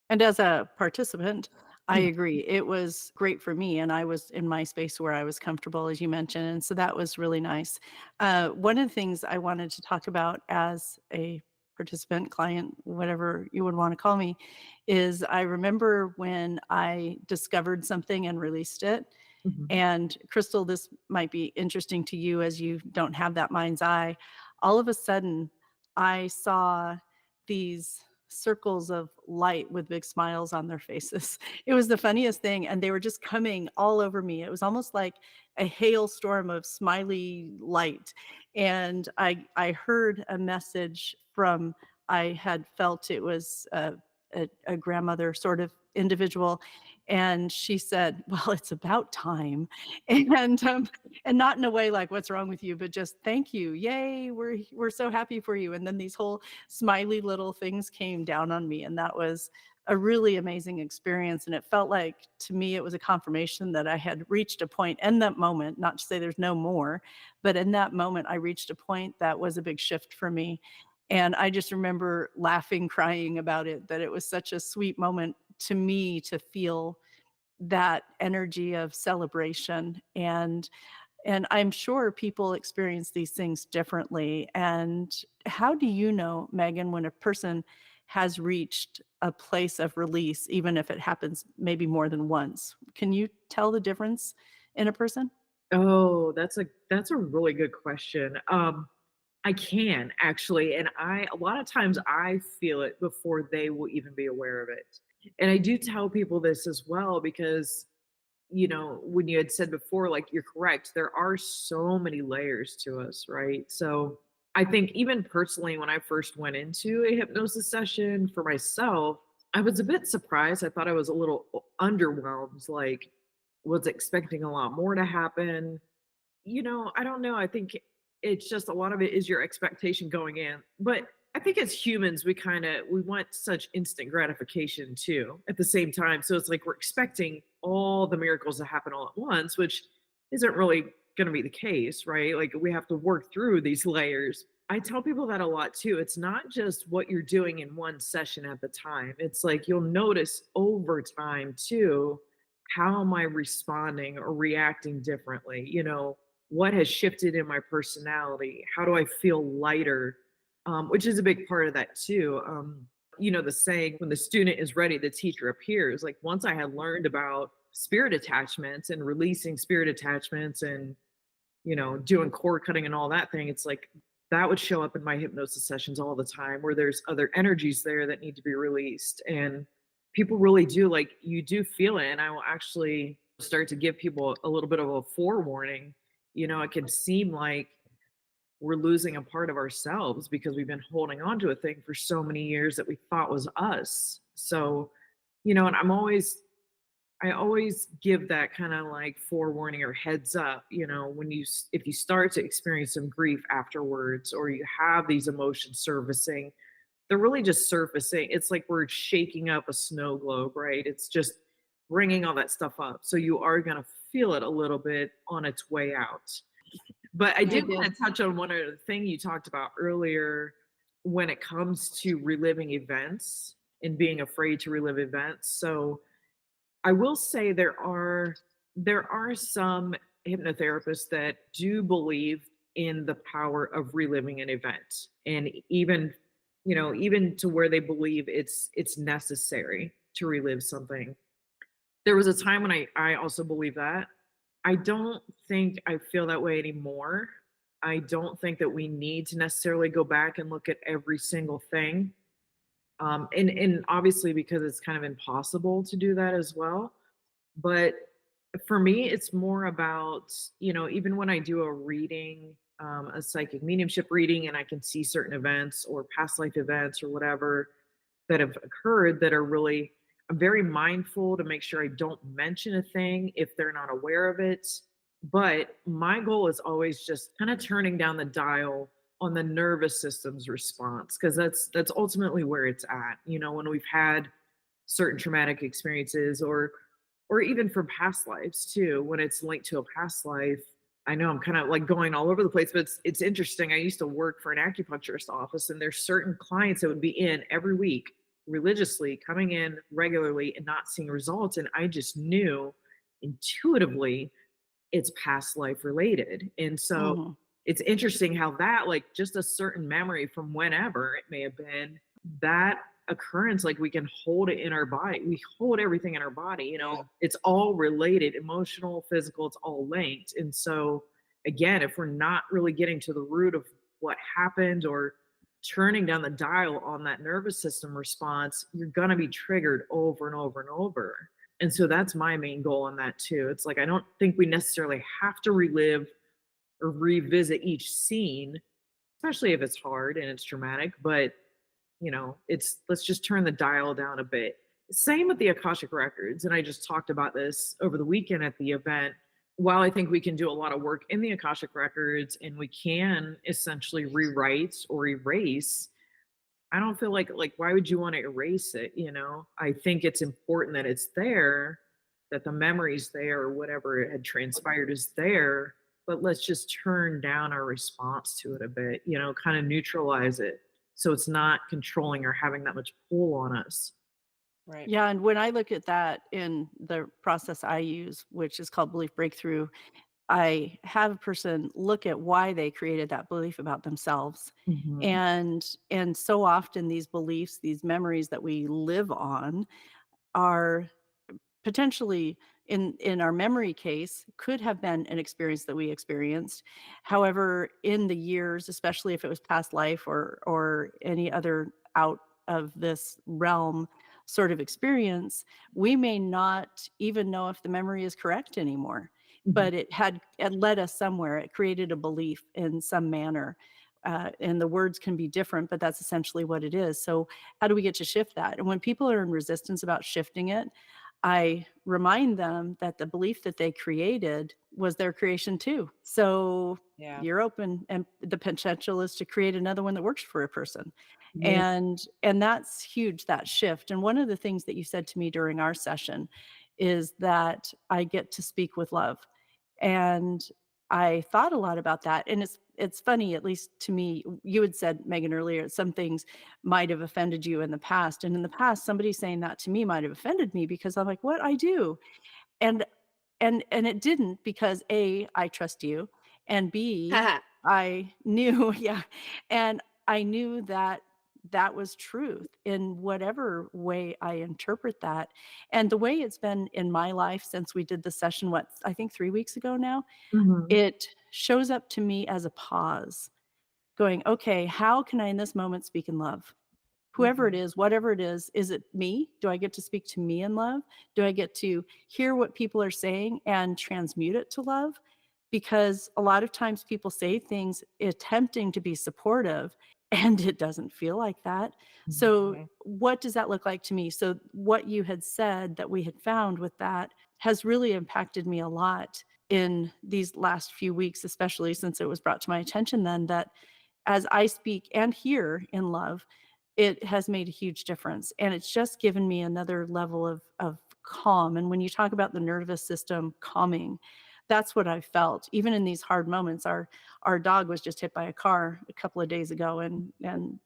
And as a participant, I Mm, agree. It was great for me, and I was in my space where I was comfortable, as you mentioned, and so that was really nice. One of the things I wanted to talk about as a participant, client, whatever you would want to call me, is I remember when I discovered something and released it. mhm. And Crystal, this might be interesting to you as you don't have that mind's eye. All of a sudden, I saw these circles of light with big smiles on their faces. It was the funniest thing, and they were just coming all over me. It was almost like a hailstorm of smiley light. And I heard a message from, I had felt it was a grandmother sort of individual, and she said, "Well, it's about time." And, and not in a way like, "What's wrong with you?" But just, "Thank you. Yay, we're so happy for you." And then these whole smiley little things came down on me, and that was a really amazing experience, and it felt like, to me, it was a confirmation that I had reached a point in that moment, not to say there's no more, but in that moment, I reached a point that was a big shift for me, and I just remember laughing, crying about it, that it was such a sweet moment to me to feel that energy of celebration. And I'm sure people experience these things differently. And how do you know, Megan, when a person has reached a place of release, even if it happens maybe more than once? Can you tell the difference in a person? Oh, that's a really good question. I can actually, and I a lot of times I feel it before they will even be aware of it. And I do tell people this as well because, when you had said before, like you're correct, there are so many layers to us, right? So I think even personally, when I first went into a hypnosis session for myself, I was a bit surprised. I thought I was a little underwhelmed, like was expecting a lot more to happen. I don't know. I think it's just a lot of it is your expectation going in. But I think as humans, we want such instant gratification too at the same time. So it's like we're expecting all the miracles to happen all at once, which isn't really going to be the case, right? Like we have to work through these layers. I tell people that a lot too. It's not just what you're doing in one session at the time. It's like you'll notice over time too, how am I responding or reacting differently? What has shifted in my personality? How do I feel lighter? Which is a big part of that too. The saying, when the student is ready, the teacher appears. Like once I had learned about spirit attachments and releasing spirit attachments and, doing cord cutting and all that thing, it's like that would show up in my hypnosis sessions all the time where there's other energies there that need to be released. And people really do, like, you do feel it. And I will actually start to give people a little bit of a forewarning. It can seem like we're losing a part of ourselves because we've been holding on to a thing for so many years that we thought was us. So, and I always give that kind of like forewarning or heads up, if you start to experience some grief afterwards or you have these emotions surfacing, they're really just surfacing. It's like we're shaking up a snow globe, right? It's just bringing all that stuff up. So you are going to feel it a little bit on its way out. But I I did want did. to touch on one other thing you talked about earlier when it comes to reliving events and being afraid to relive events. So I will say there are some hypnotherapists that do believe in the power of reliving an event, and even to where they believe it's necessary to relive something. There was a time when I also believe that. I don't think I feel that way anymore. I don't think that we need to necessarily go back and look at every single thing. And obviously because it's kind of impossible to do that as well. But for me, it's more about, even when I do a reading, a psychic mediumship reading, and I can see certain events or past life events or whatever that have occurred that are really, I'm very mindful to make sure I don't mention a thing if they're not aware of it. But my goal is always just kind of turning down the dial on the nervous system's response because that's ultimately where it's at. When we've had certain traumatic experiences or or even from past lives too, when it's linked to a past life. I know I'm kind of like going all over the place, but it's interesting. I used to work for an acupuncturist office, and there's certain clients that would be in every week religiously, coming in regularly and not seeing results. And I just knew intuitively it's past life related. And so Mhm. it's interesting how that, like, just a certain memory from whenever it may have been, that occurrence, like, we can hold it in our body. We hold everything in our body, Yeah. it's all related, emotional, physical, it's all linked. And so, again, if we're not really getting to the root of what happened or turning down the dial on that nervous system response, you're going to be triggered over and over and over. And so that's my main goal on that too. It's like I don't think we necessarily have to relive or revisit each scene, especially if it's hard and it's dramatic, but it's let's just turn the dial down a bit. Same with the Akashic records, and I just talked about this over the weekend at the event. While I think we can do a lot of work in the Akashic records and we can essentially rewrite or erase, I don't feel like why would you want to erase it, you know? I think it's important that it's there, that the memory's there or whatever had transpired is there, but let's just turn down our response to it a bit, kind of neutralize it so it's not controlling or having that much pull on us. Right. Yeah, and when I look at that in the process I use, which is called belief breakthrough, I have a person look at why they created that belief about themselves. Mhm. And so often these beliefs, these memories that we live on are potentially in our memory case could have been an experience that we experienced. However, in the years, especially if it was past life or any other out of this realm sort of experience, we may not even know if the memory is correct anymore. Mhm. But it led us somewhere. It created a belief in some manner. And the words can be different, but that's essentially what it is. So, how do we get to shift that? And when people are in resistance about shifting it, I remind them that the belief that they created was their creation too. So Yeah. you're open and the potential is to create another one that works for a person. Yeah. And that's huge, that shift. And one of the things that you said to me during our session is that I get to speak with love. And I thought a lot about that. And it's funny, at least to me, you had said, Megan, earlier, some things might have offended you in the past. And in the past, somebody saying that to me might have offended me because I'm like, what I do? And and it didn't because A, I trust you, and B, Haha. I knew, yeah, and I knew that that was truth in whatever way I interpret that. And the way it's been in my life since we did the session, what, I think 3 weeks ago now, Mhm. it shows up to me as a pause, going, "Okay, how can I in this moment speak in love?" Whoever it Mhm. is, whatever is it me? Do I get to speak to me in love? Do I get to hear what people are saying and transmute it to love? Because a lot of times people say things attempting to be supportive and it doesn't feel like that. So, Mhm. what does that look like to me? So, what you had said that we had found with that has really impacted me a lot in these last few weeks, especially since it was brought to my attention then that as I speak and hear in love, it has made a huge difference, and it's just given me another level of calm, and when you talk about the nervous system calming, that's what I felt. Even in these hard moments, our dog was just hit by a car a couple of days ago and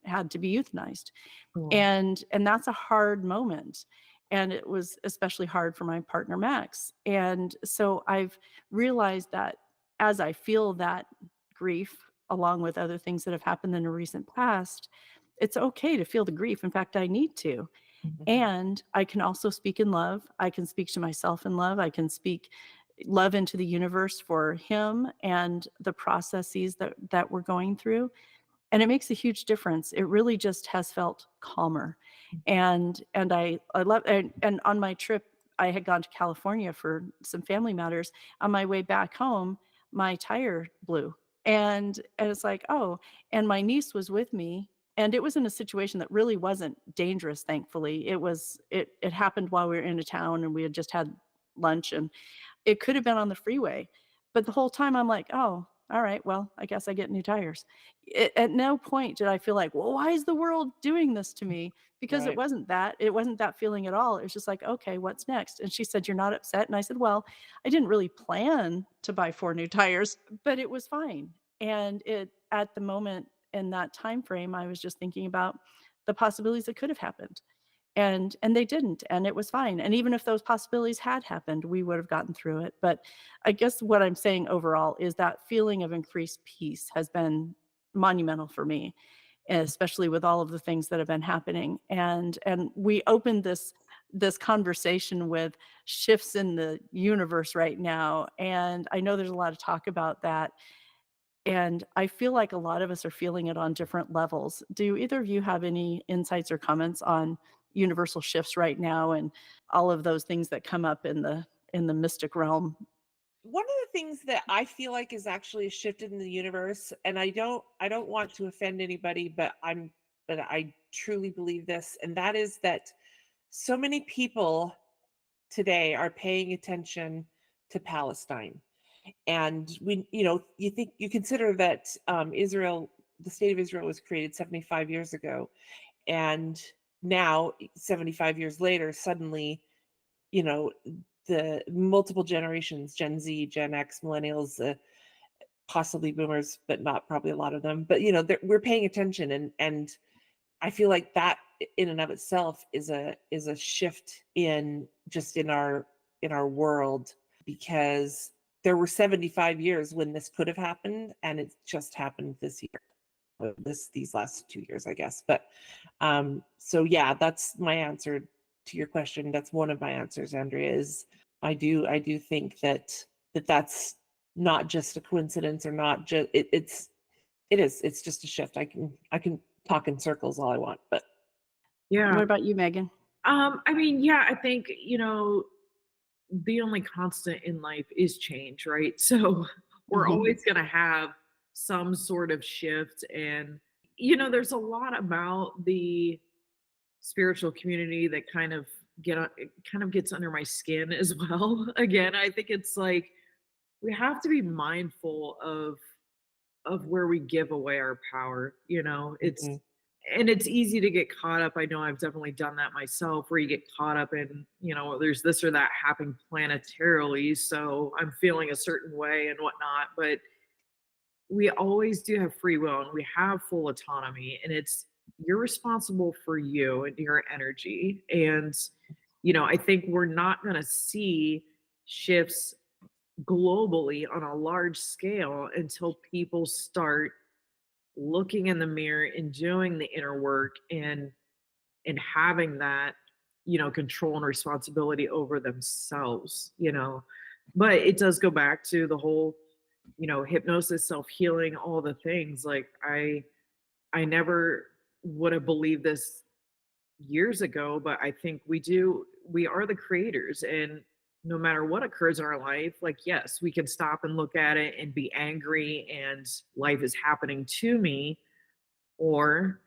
had to be euthanized, Cool. and that's a hard moment, and it was especially hard for my partner, Max, and so I've realized that as I feel that grief, along with other things that have happened in the recent past, it's okay to feel the grief. In fact, I need to. Mhm. And I can also speak in love. I can speak to myself in love. I can speak love into the universe for him and the processes that we're going through. And it makes a huge difference. It really just has felt calmer. And I love and on my trip, I had gone to California for some family matters. On my way back home, my tire blew. And it's like, "Oh," and my niece was with me, and it was in a situation that really wasn't dangerous, thankfully. It happened while we were in a town and we had just had lunch and it could have been on the freeway. But the whole time I'm like, "Oh." all right, well, I guess I get new tires. At no point did I feel like, well, why is the world doing this to me? Because Right. it wasn't that feeling at all. It was just like, okay, what's next? And she said, you're not upset. And I said, well, I didn't really plan to buy 4 new tires, but it was fine. And it, at the moment in that time frame, I was just thinking about the possibilities that could have happened. And they didn't, and it was fine, and even if those possibilities had happened, we would have gotten through it. But I guess what I'm saying overall is that feeling of increased peace has been monumental for me, especially with all of the things that have been happening. And we opened this conversation with shifts in the universe right now, and I know there's a lot of talk about that, and I feel like a lot of us are feeling it on different levels. Do either of you have any insights or comments on universal shifts right now and all of those things that come up in the mystic realm? One of the things that I feel like is actually shifted in the universe, and I don't want to offend anybody, but I truly believe this, and that is that so many people today are paying attention to Palestine. And you think you consider that Israel, the state of Israel was created 75 years ago, and now 75 years later, suddenly, you know, the multiple generations, Gen Z, Gen X, millennials, possibly boomers, but not probably a lot of them. But we're paying attention, and I feel like that in and of itself is a shift in just in our world, because there were 75 years when this could have happened, and it's just happened this year, these last 2 years, I guess. But so yeah, that's my answer to your question. That's one of my answers, Andrea, is I do think that's not just a coincidence, or not just it's just a shift. I can talk in circles all I want, but Yeah. What about you, Megan? I mean, yeah, I think, the only constant in life is change, right? So we're Mhm. always going to have some sort of shift. And, there's a lot about the spiritual community that it kind of gets under my skin as well. Again, I think it's like we have to be mindful of where we give away our power. mhm, It's easy to get caught up. I know I've definitely done that myself, where you get caught up in, there's this or that happening planetarily, so I'm feeling a certain way and whatnot. But we always do have free will, and we have full autonomy, and you're responsible for you and your energy. And I think we're not going to see shifts globally on a large scale until people start looking in the mirror and doing the inner work, and having that, control and responsibility over themselves. But it does go back to the whole, hypnosis, self-healing, all the things. Like, I never would have believed this years ago, but I think we are the creators. And no matter what occurs in our life, like, yes, we can stop and look at it and be angry and life is happening to me. Or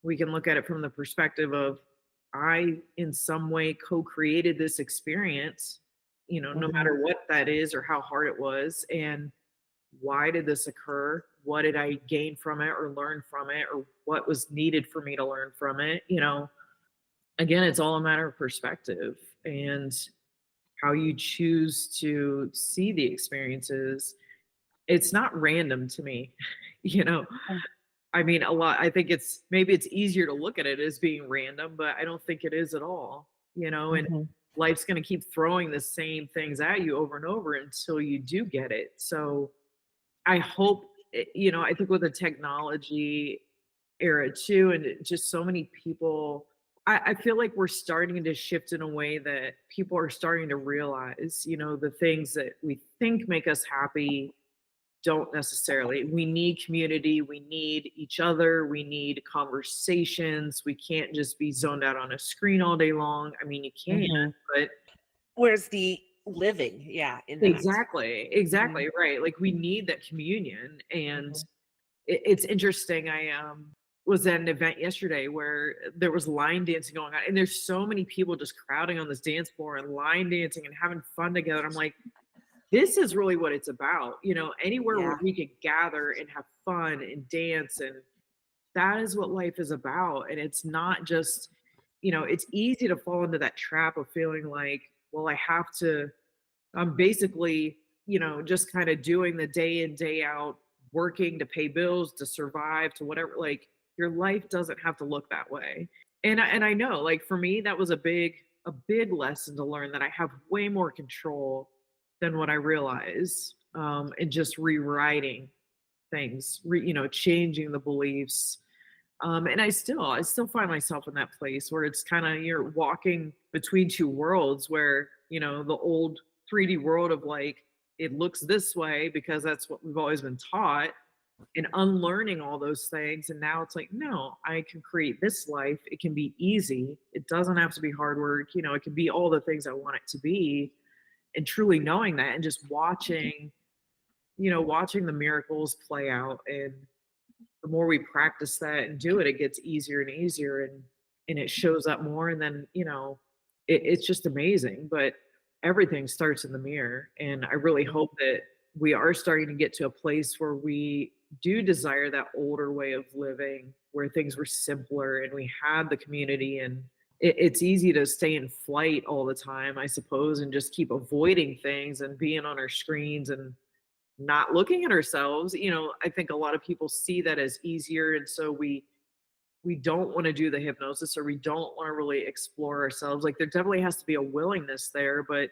we can look at it from the perspective of, I in some way co-created this experience, no mhm, matter what that is or how hard it was. And why did this occur? What did I gain from it or learn from it? Or what was needed for me to learn from it? Again, it's all a matter of perspective and how you choose to see the experiences. It's not random to me. you know Mm, I mean, I think it's easier to look at it as being random, but I don't think it is at all. And mhm. life's going to keep throwing the same things at you over and over until you do get it. So I hope, I think with the technology era too, and just so many people, I feel like we're starting to shift in a way that people are starting to realize, the things that we think make us happy don't necessarily. We need community, we need each other, we need conversations. We can't just be zoned out on a screen all day long. I mean, you can, Mhm. but Where's the living? Yeah, in that. exactly, Mhm, exactly right. Like, we need that communion. And mhm. it's interesting. I was at an event yesterday where there was line dancing going on, and there's so many people just crowding on this dance floor and line dancing and having fun together. I'm like, this is really what it's about, anywhere where Yeah. we could gather and have fun and dance, and that is what life is about. And it's not just, it's easy to fall into that trap of feeling like, well, I'm basically, just kind of doing the day in, day out, working to pay bills, to survive, to whatever. Like, your life doesn't have to look that way. And I know, like, for me, that was a big lesson to learn, that I have way more control than what I realize. And just rewriting things, changing the beliefs. And I still find myself in that place where it's kind of, you're walking between two worlds, where, the old 3D world of like, it looks this way because that's what we've always been taught, and unlearning all those things. And now it's like, no, I can create this life. It can be easy. It doesn't have to be hard work. It can be all the things I want it to be. And truly knowing that, and just watching the miracles play out. And the more we practice that and do it, it gets easier and easier, and it shows up more. And then, it's just amazing. But everything starts in the mirror. And I really hope that we are starting to get to a place where we do desire that older way of living, where things were simpler and we had the community. And it's easy to stay in flight all the time, I suppose, and just keep avoiding things and being on our screens and not looking at ourselves. I think a lot of people see that as easier, and so we don't want to do the hypnosis, or we don't want to really explore ourselves. Like, there definitely has to be a willingness there, but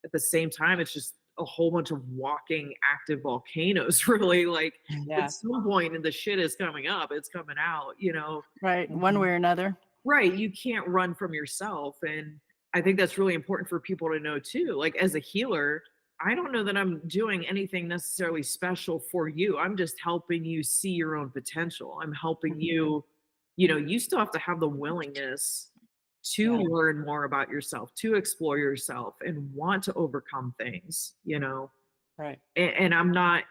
at the same time, it's just a whole bunch of walking active volcanoes, really. Like, Yeah. at some point, and the shit is coming up, it's coming out. Right. One way or another. Right, you can't run from yourself. And I think that's really important for people to know too. Like, as a healer, I don't know that I'm doing anything necessarily special for you. I'm just helping you see your own potential. I'm helping you, you still have to have the willingness to Yeah. learn more about yourself, to explore yourself, and want to overcome things. Right. And I'm not,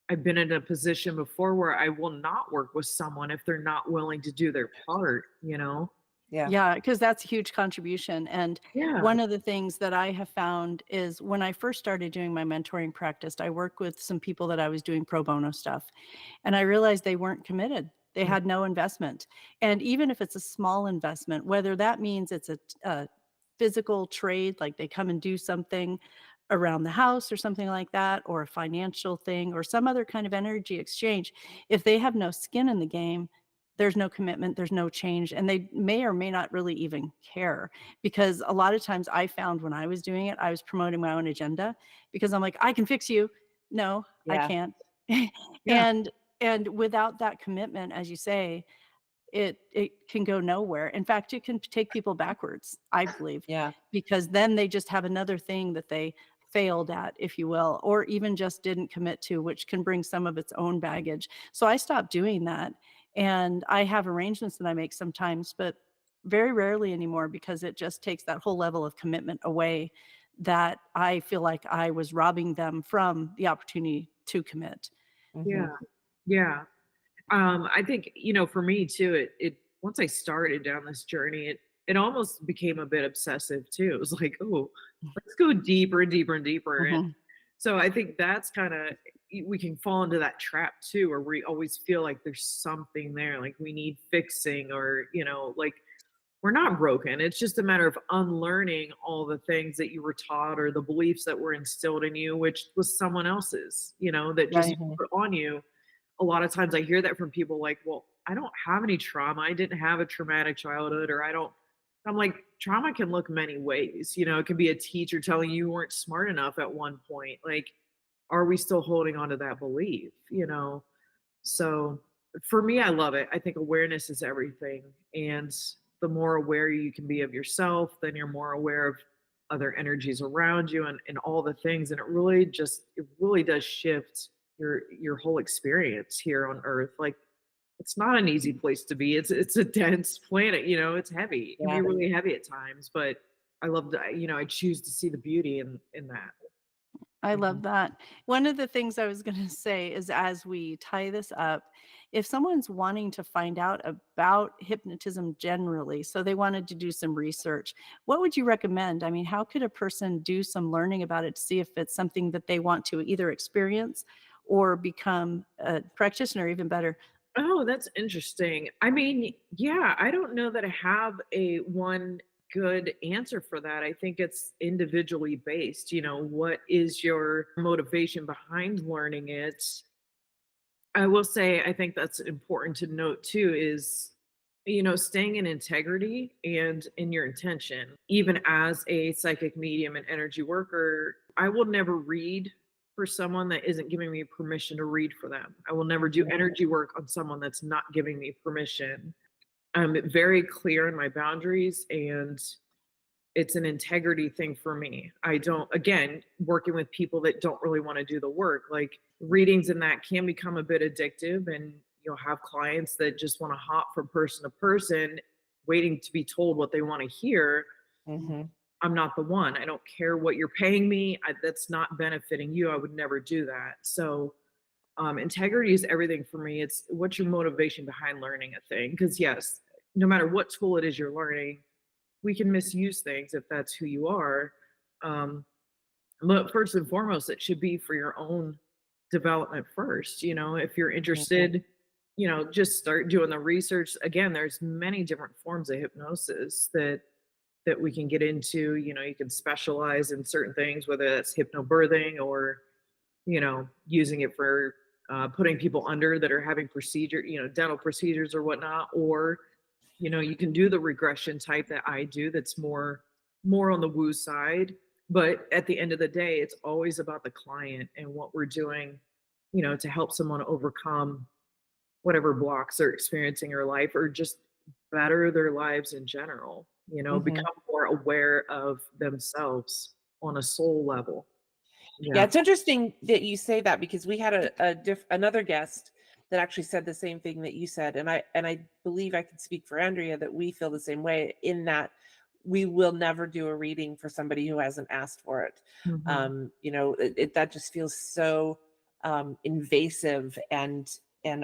I've been in a position before where I will not work with someone if they're not willing to do their part. Yeah. Yeah, because that's a huge contribution. And Yeah. one of the things that I have found is when I first started doing my mentoring practice, I worked with some people that I was doing pro bono stuff, and I realized they weren't committed. They Mm. had no investment. And even if it's a small investment, whether that means it's a physical trade, like they come and do something around the house or something like that, or a financial thing or some other kind of energy exchange, if they have no skin in the game, there's no commitment, there's no change, and they may or may not really even care. Because a lot of times I found when I was doing it, I was promoting my own agenda because I'm like, I can fix you. No, I Yeah. can't. Yeah. and and without that commitment, as you say, it can go nowhere. In fact, it can take people backwards, I believe, Yeah. because then they just have another thing that they failed at, if you will, or even just didn't commit to, which can bring some of its own baggage. So I stopped doing that. And I have arrangements that I make sometimes, but very rarely anymore, because it just takes that whole level of commitment away that I feel like I was robbing them from the opportunity to commit. Mhm. Yeah. Yeah. I think, for me too, it once I started down this journey, it almost became a bit obsessive too. It was like, oh, let's go deeper and deeper and deeper. And Mhm. so I think that's kind of, we can fall into that trap too, where we always feel like there's something there, like we need fixing, or, like, we're not broken. It's just a matter of unlearning all the things that you were taught, or the beliefs that were instilled in you, which was someone else's, that just Right. put on you. A lot of times I hear that from people like, well, I don't have any trauma. I didn't have a traumatic childhood, or I don't. I'm like, trauma can look many ways. It can be a teacher telling you weren't smart enough at one point. Like, are we still holding on to that belief? So for me, I love it. I think awareness is everything. And the more aware you can be of yourself, then you're more aware of other energies around you, and all the things. And it really does shift your whole experience here on Earth. Like, it's not an easy place to be. It's a dense planet, it's heavy. It can be Yeah. really heavy at times, but I love that, I choose to see the beauty in that. I love Mhm. that. One of the things I was going to say is, as we tie this up, if someone's wanting to find out about hypnotism generally, so they wanted to do some research, what would you recommend? I mean, how could a person do some learning about it to see if it's something that they want to either experience or become a practitioner, even better? Oh, that's interesting. I mean, yeah, I don't know that I have a one good answer for that. I think it's individually based. What is your motivation behind learning it? I will say, I think that's important to note too is, staying in integrity and in your intention. Even as a psychic medium and energy worker, I will never read for someone that isn't giving me permission to read for them. I will never do Mhm. energy work on someone that's not giving me permission. I'm very clear in my boundaries, and it's an integrity thing for me. I don't, again, working with people that don't really want to do the work, like readings and that can become a bit addictive. And you'll have clients that just want to hop from person to person, waiting to be told what they want to hear. Mhm. I'm not the one. I don't care what you're paying me. That's not benefiting you. I would never do that. So, integrity is everything for me. It's what's your motivation behind learning a thing? Because, yes, no matter what tool it is you're learning, we can misuse things if that's who you are. Um, but first and foremost, it should be for your own development first. If you're Mhm. interested, just start doing the research. Again, there's many different forms of hypnosis that we can get into. You can specialize in certain things, whether that's hypnobirthing or using it for putting people under that are having dental procedures or whatnot, or you can do the regression type that I do that's more on the woo side. But at the end of the day, it's always about the client and what we're doing, to help someone overcome whatever blocks they're experiencing in their life, or just better their lives in general, Mhm. become more aware of themselves on a soul level. Yeah, Yeah. it's interesting that you say that because we had another guest that actually said the same thing that you said, and I believe I can speak for Andrea that we feel the same way in that we will never do a reading for somebody who hasn't asked for it. Mhm. That just feels so invasive and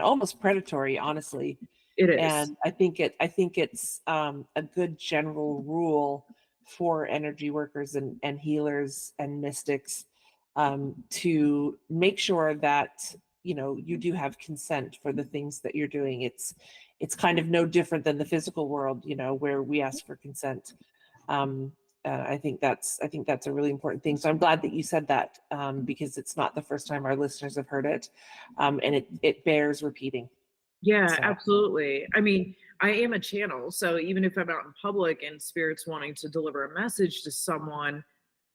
almost predatory, honestly. It is. And I think it's a good general rule for energy workers and healers and mystics to make sure that you do have consent for the things that you're doing. It's kind of no different than the physical world, where we ask for consent. Um, I think that's a really important thing. So I'm glad that you said that because it's not the first time our listeners have heard it, and it bears repeating. Yeah, So absolutely. I mean, I am a channel, so even if I'm out in public and spirit's wanting to deliver a message to someone,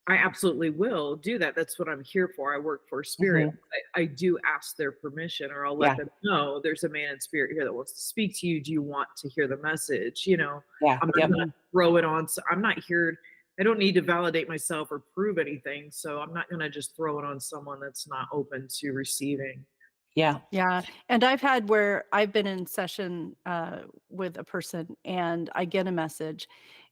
I absolutely will do that. That's what I'm here for. I work for spirit. mhm, I do ask their permission, or I'll let yeah, them know there's a man in spirit here that wants to speak to you. Do you want to hear the message? yeah, I'm not yep, going to throw it on. So I'm not here. I don't need to validate myself or prove anything. So I'm not going to just throw it on someone that's not open to receiving. yeah, Yeah, and I've had where I've been in session, with a person and I get a message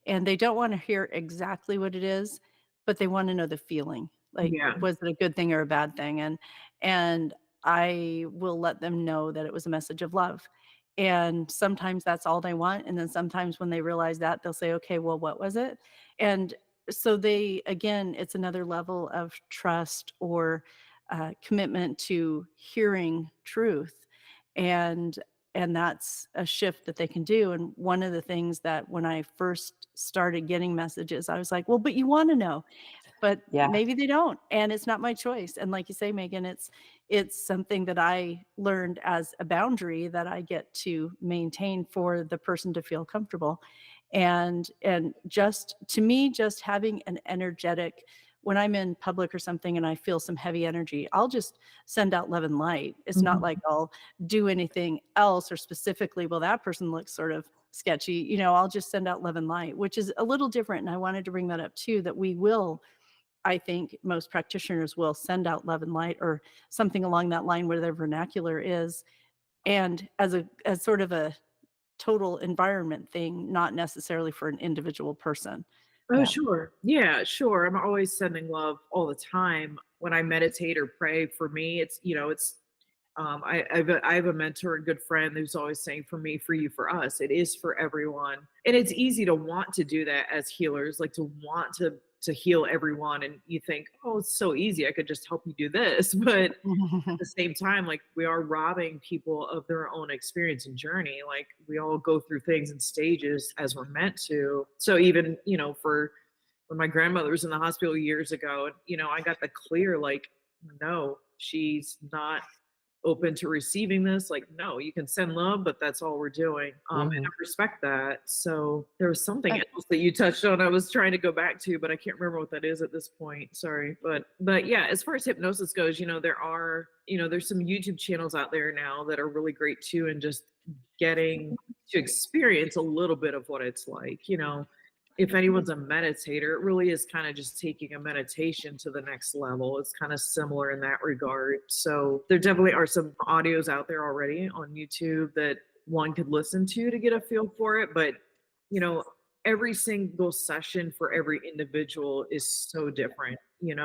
and they don't wanna hear exactly what it is, but they wanna know the feeling, like, Yeah. was it a good thing or a bad thing? And I will let them know that it was a message of love, and sometimes that's all they want, and then sometimes when they realize that, they'll say, "Okay, well, what was it?" And so they again, it's another level of trust or commitment to hearing truth, and and that's a shift that they can do. And one of the things that when I first started getting messages, I was like, well, but you want to know, but yeah, maybe they don't, and it's not my choice. And like you say, Megan, it's something that I learned as a boundary that I get to maintain for the person to feel comfortable. And just to me, just having an energetic, when I'm in public or something and I feel some heavy energy, I'll just send out love and light. It's not like Mhm. I'll do anything else or specifically, well, that person looks sort of sketchy. I'll just send out love and light, which is a little different. And I wanted to bring that up too, that we will, I think most practitioners will send out love and light or something along that line where their vernacular is, and as sort of a total environment thing, not necessarily for an individual person. Oh, yeah, sure. Yeah, sure. I'm always sending love all the time. When I meditate or pray, for me, it's I have a mentor, a good friend who's always saying, "For me, for you, for us." It is for everyone, and it's easy to want to do that as healers, like to want to heal everyone. And you think, "Oh, it's so easy. I could just help you do this." But at the same time, like we are robbing people of their own experience and journey. Like we all go through things in stages as we're meant to. So even, for when my grandmother was in the hospital years ago, and I got the clear, like, no, she's not open to receiving this. Like, no, you can send love, but that's all we're doing. And I Mhm. respect that. So there was something Uh, else that you touched on I was trying to go back to, but I can't remember what that is at this point. Sorry. But yeah, as far as hypnosis goes, there's some YouTube channels out there now that are really great too, and just getting to experience a little bit of what it's like. If anyone's a meditator, it really is kind of just taking a meditation to the next level. It's kind of similar in that regard. So there definitely are some audios out there already on YouTube that one could listen to get a feel for it. But, you know, every single session for every individual is so different. Yeah.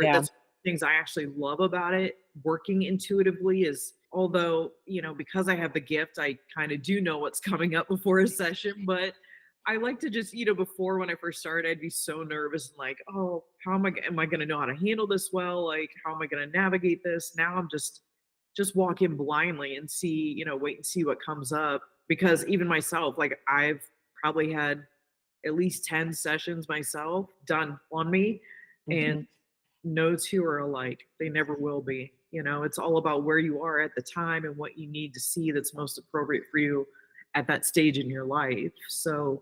That's things I actually love about it. Working intuitively is, although, because I have the gift, I kind of do know what's coming up before a session, but I like to just, before when I first started, I'd be so nervous and like, oh, how am I going to know how to handle this well? Like, how am I going to navigate this? Now I'm just walk in blindly and see, wait and see what comes up. Because even myself, like I've probably had at least 10 sessions myself done on me, and Mhm. no two are alike. They never will be. It's all about where you are at the time and what you need to see that's most appropriate for you at that stage in your life. So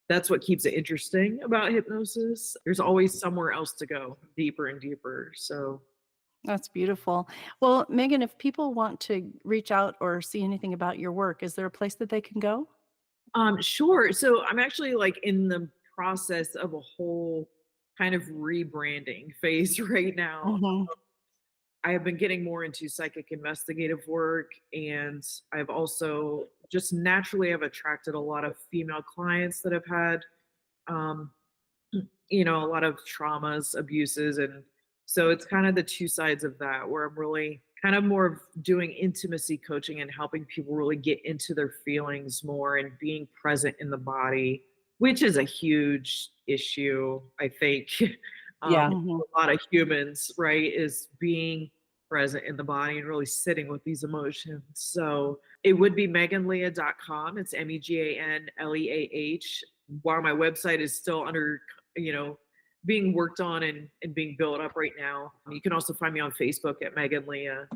that's what keeps it interesting about hypnosis. There's always somewhere else to go, deeper and deeper. So, That's beautiful. Well, Megan, if people want to reach out or see anything about your work, is there a place that they can go? sure. So I'm actually like in the process of a whole kind of rebranding phase right now. Mhm. I have been getting more into psychic investigative work, and I've also just naturally have attracted a lot of female clients that have had um, a lot of traumas, abuses. And so it's kind of the two sides of that where I'm really kind of more of doing intimacy coaching and helping people really get into their feelings more and being present in the body, which is a huge issue, I think. Yeah. Mhm. A lot of humans, right, is being present in the body and really sitting with these emotions. So it would be meganleah.com. It's MEGANLEAH. While my website is still under, you know, being worked on and being built up right now. You can also find me on Facebook at Megan Leah.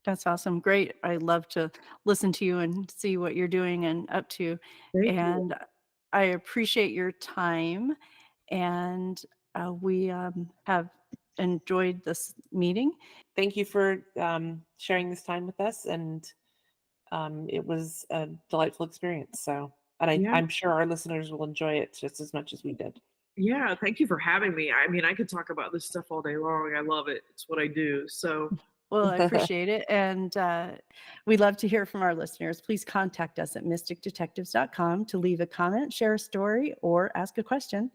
That's awesome. Great. I love to listen to you and see what you're doing and up to. Thank you. And I appreciate your time. And we have enjoyed this meeting. Thank you for sharing this time with us, and it was a delightful experience. So, and Yeah. I'm sure our listeners will enjoy it just as much as we did. Yeah. Thank you for having me. I mean, I could talk about this stuff all day long. I love it. It's what I do. So, Well, I appreciate it. And we love to hear from our listeners. Please contact us at mysticdetectives.com to leave a comment, share a story, or ask a question.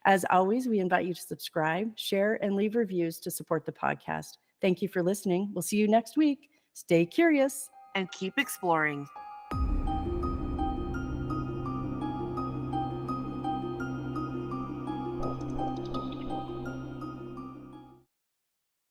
As always, we invite you to subscribe, share, and leave reviews to support the podcast. Thank you for listening. We'll see you next week. Stay curious. And keep exploring.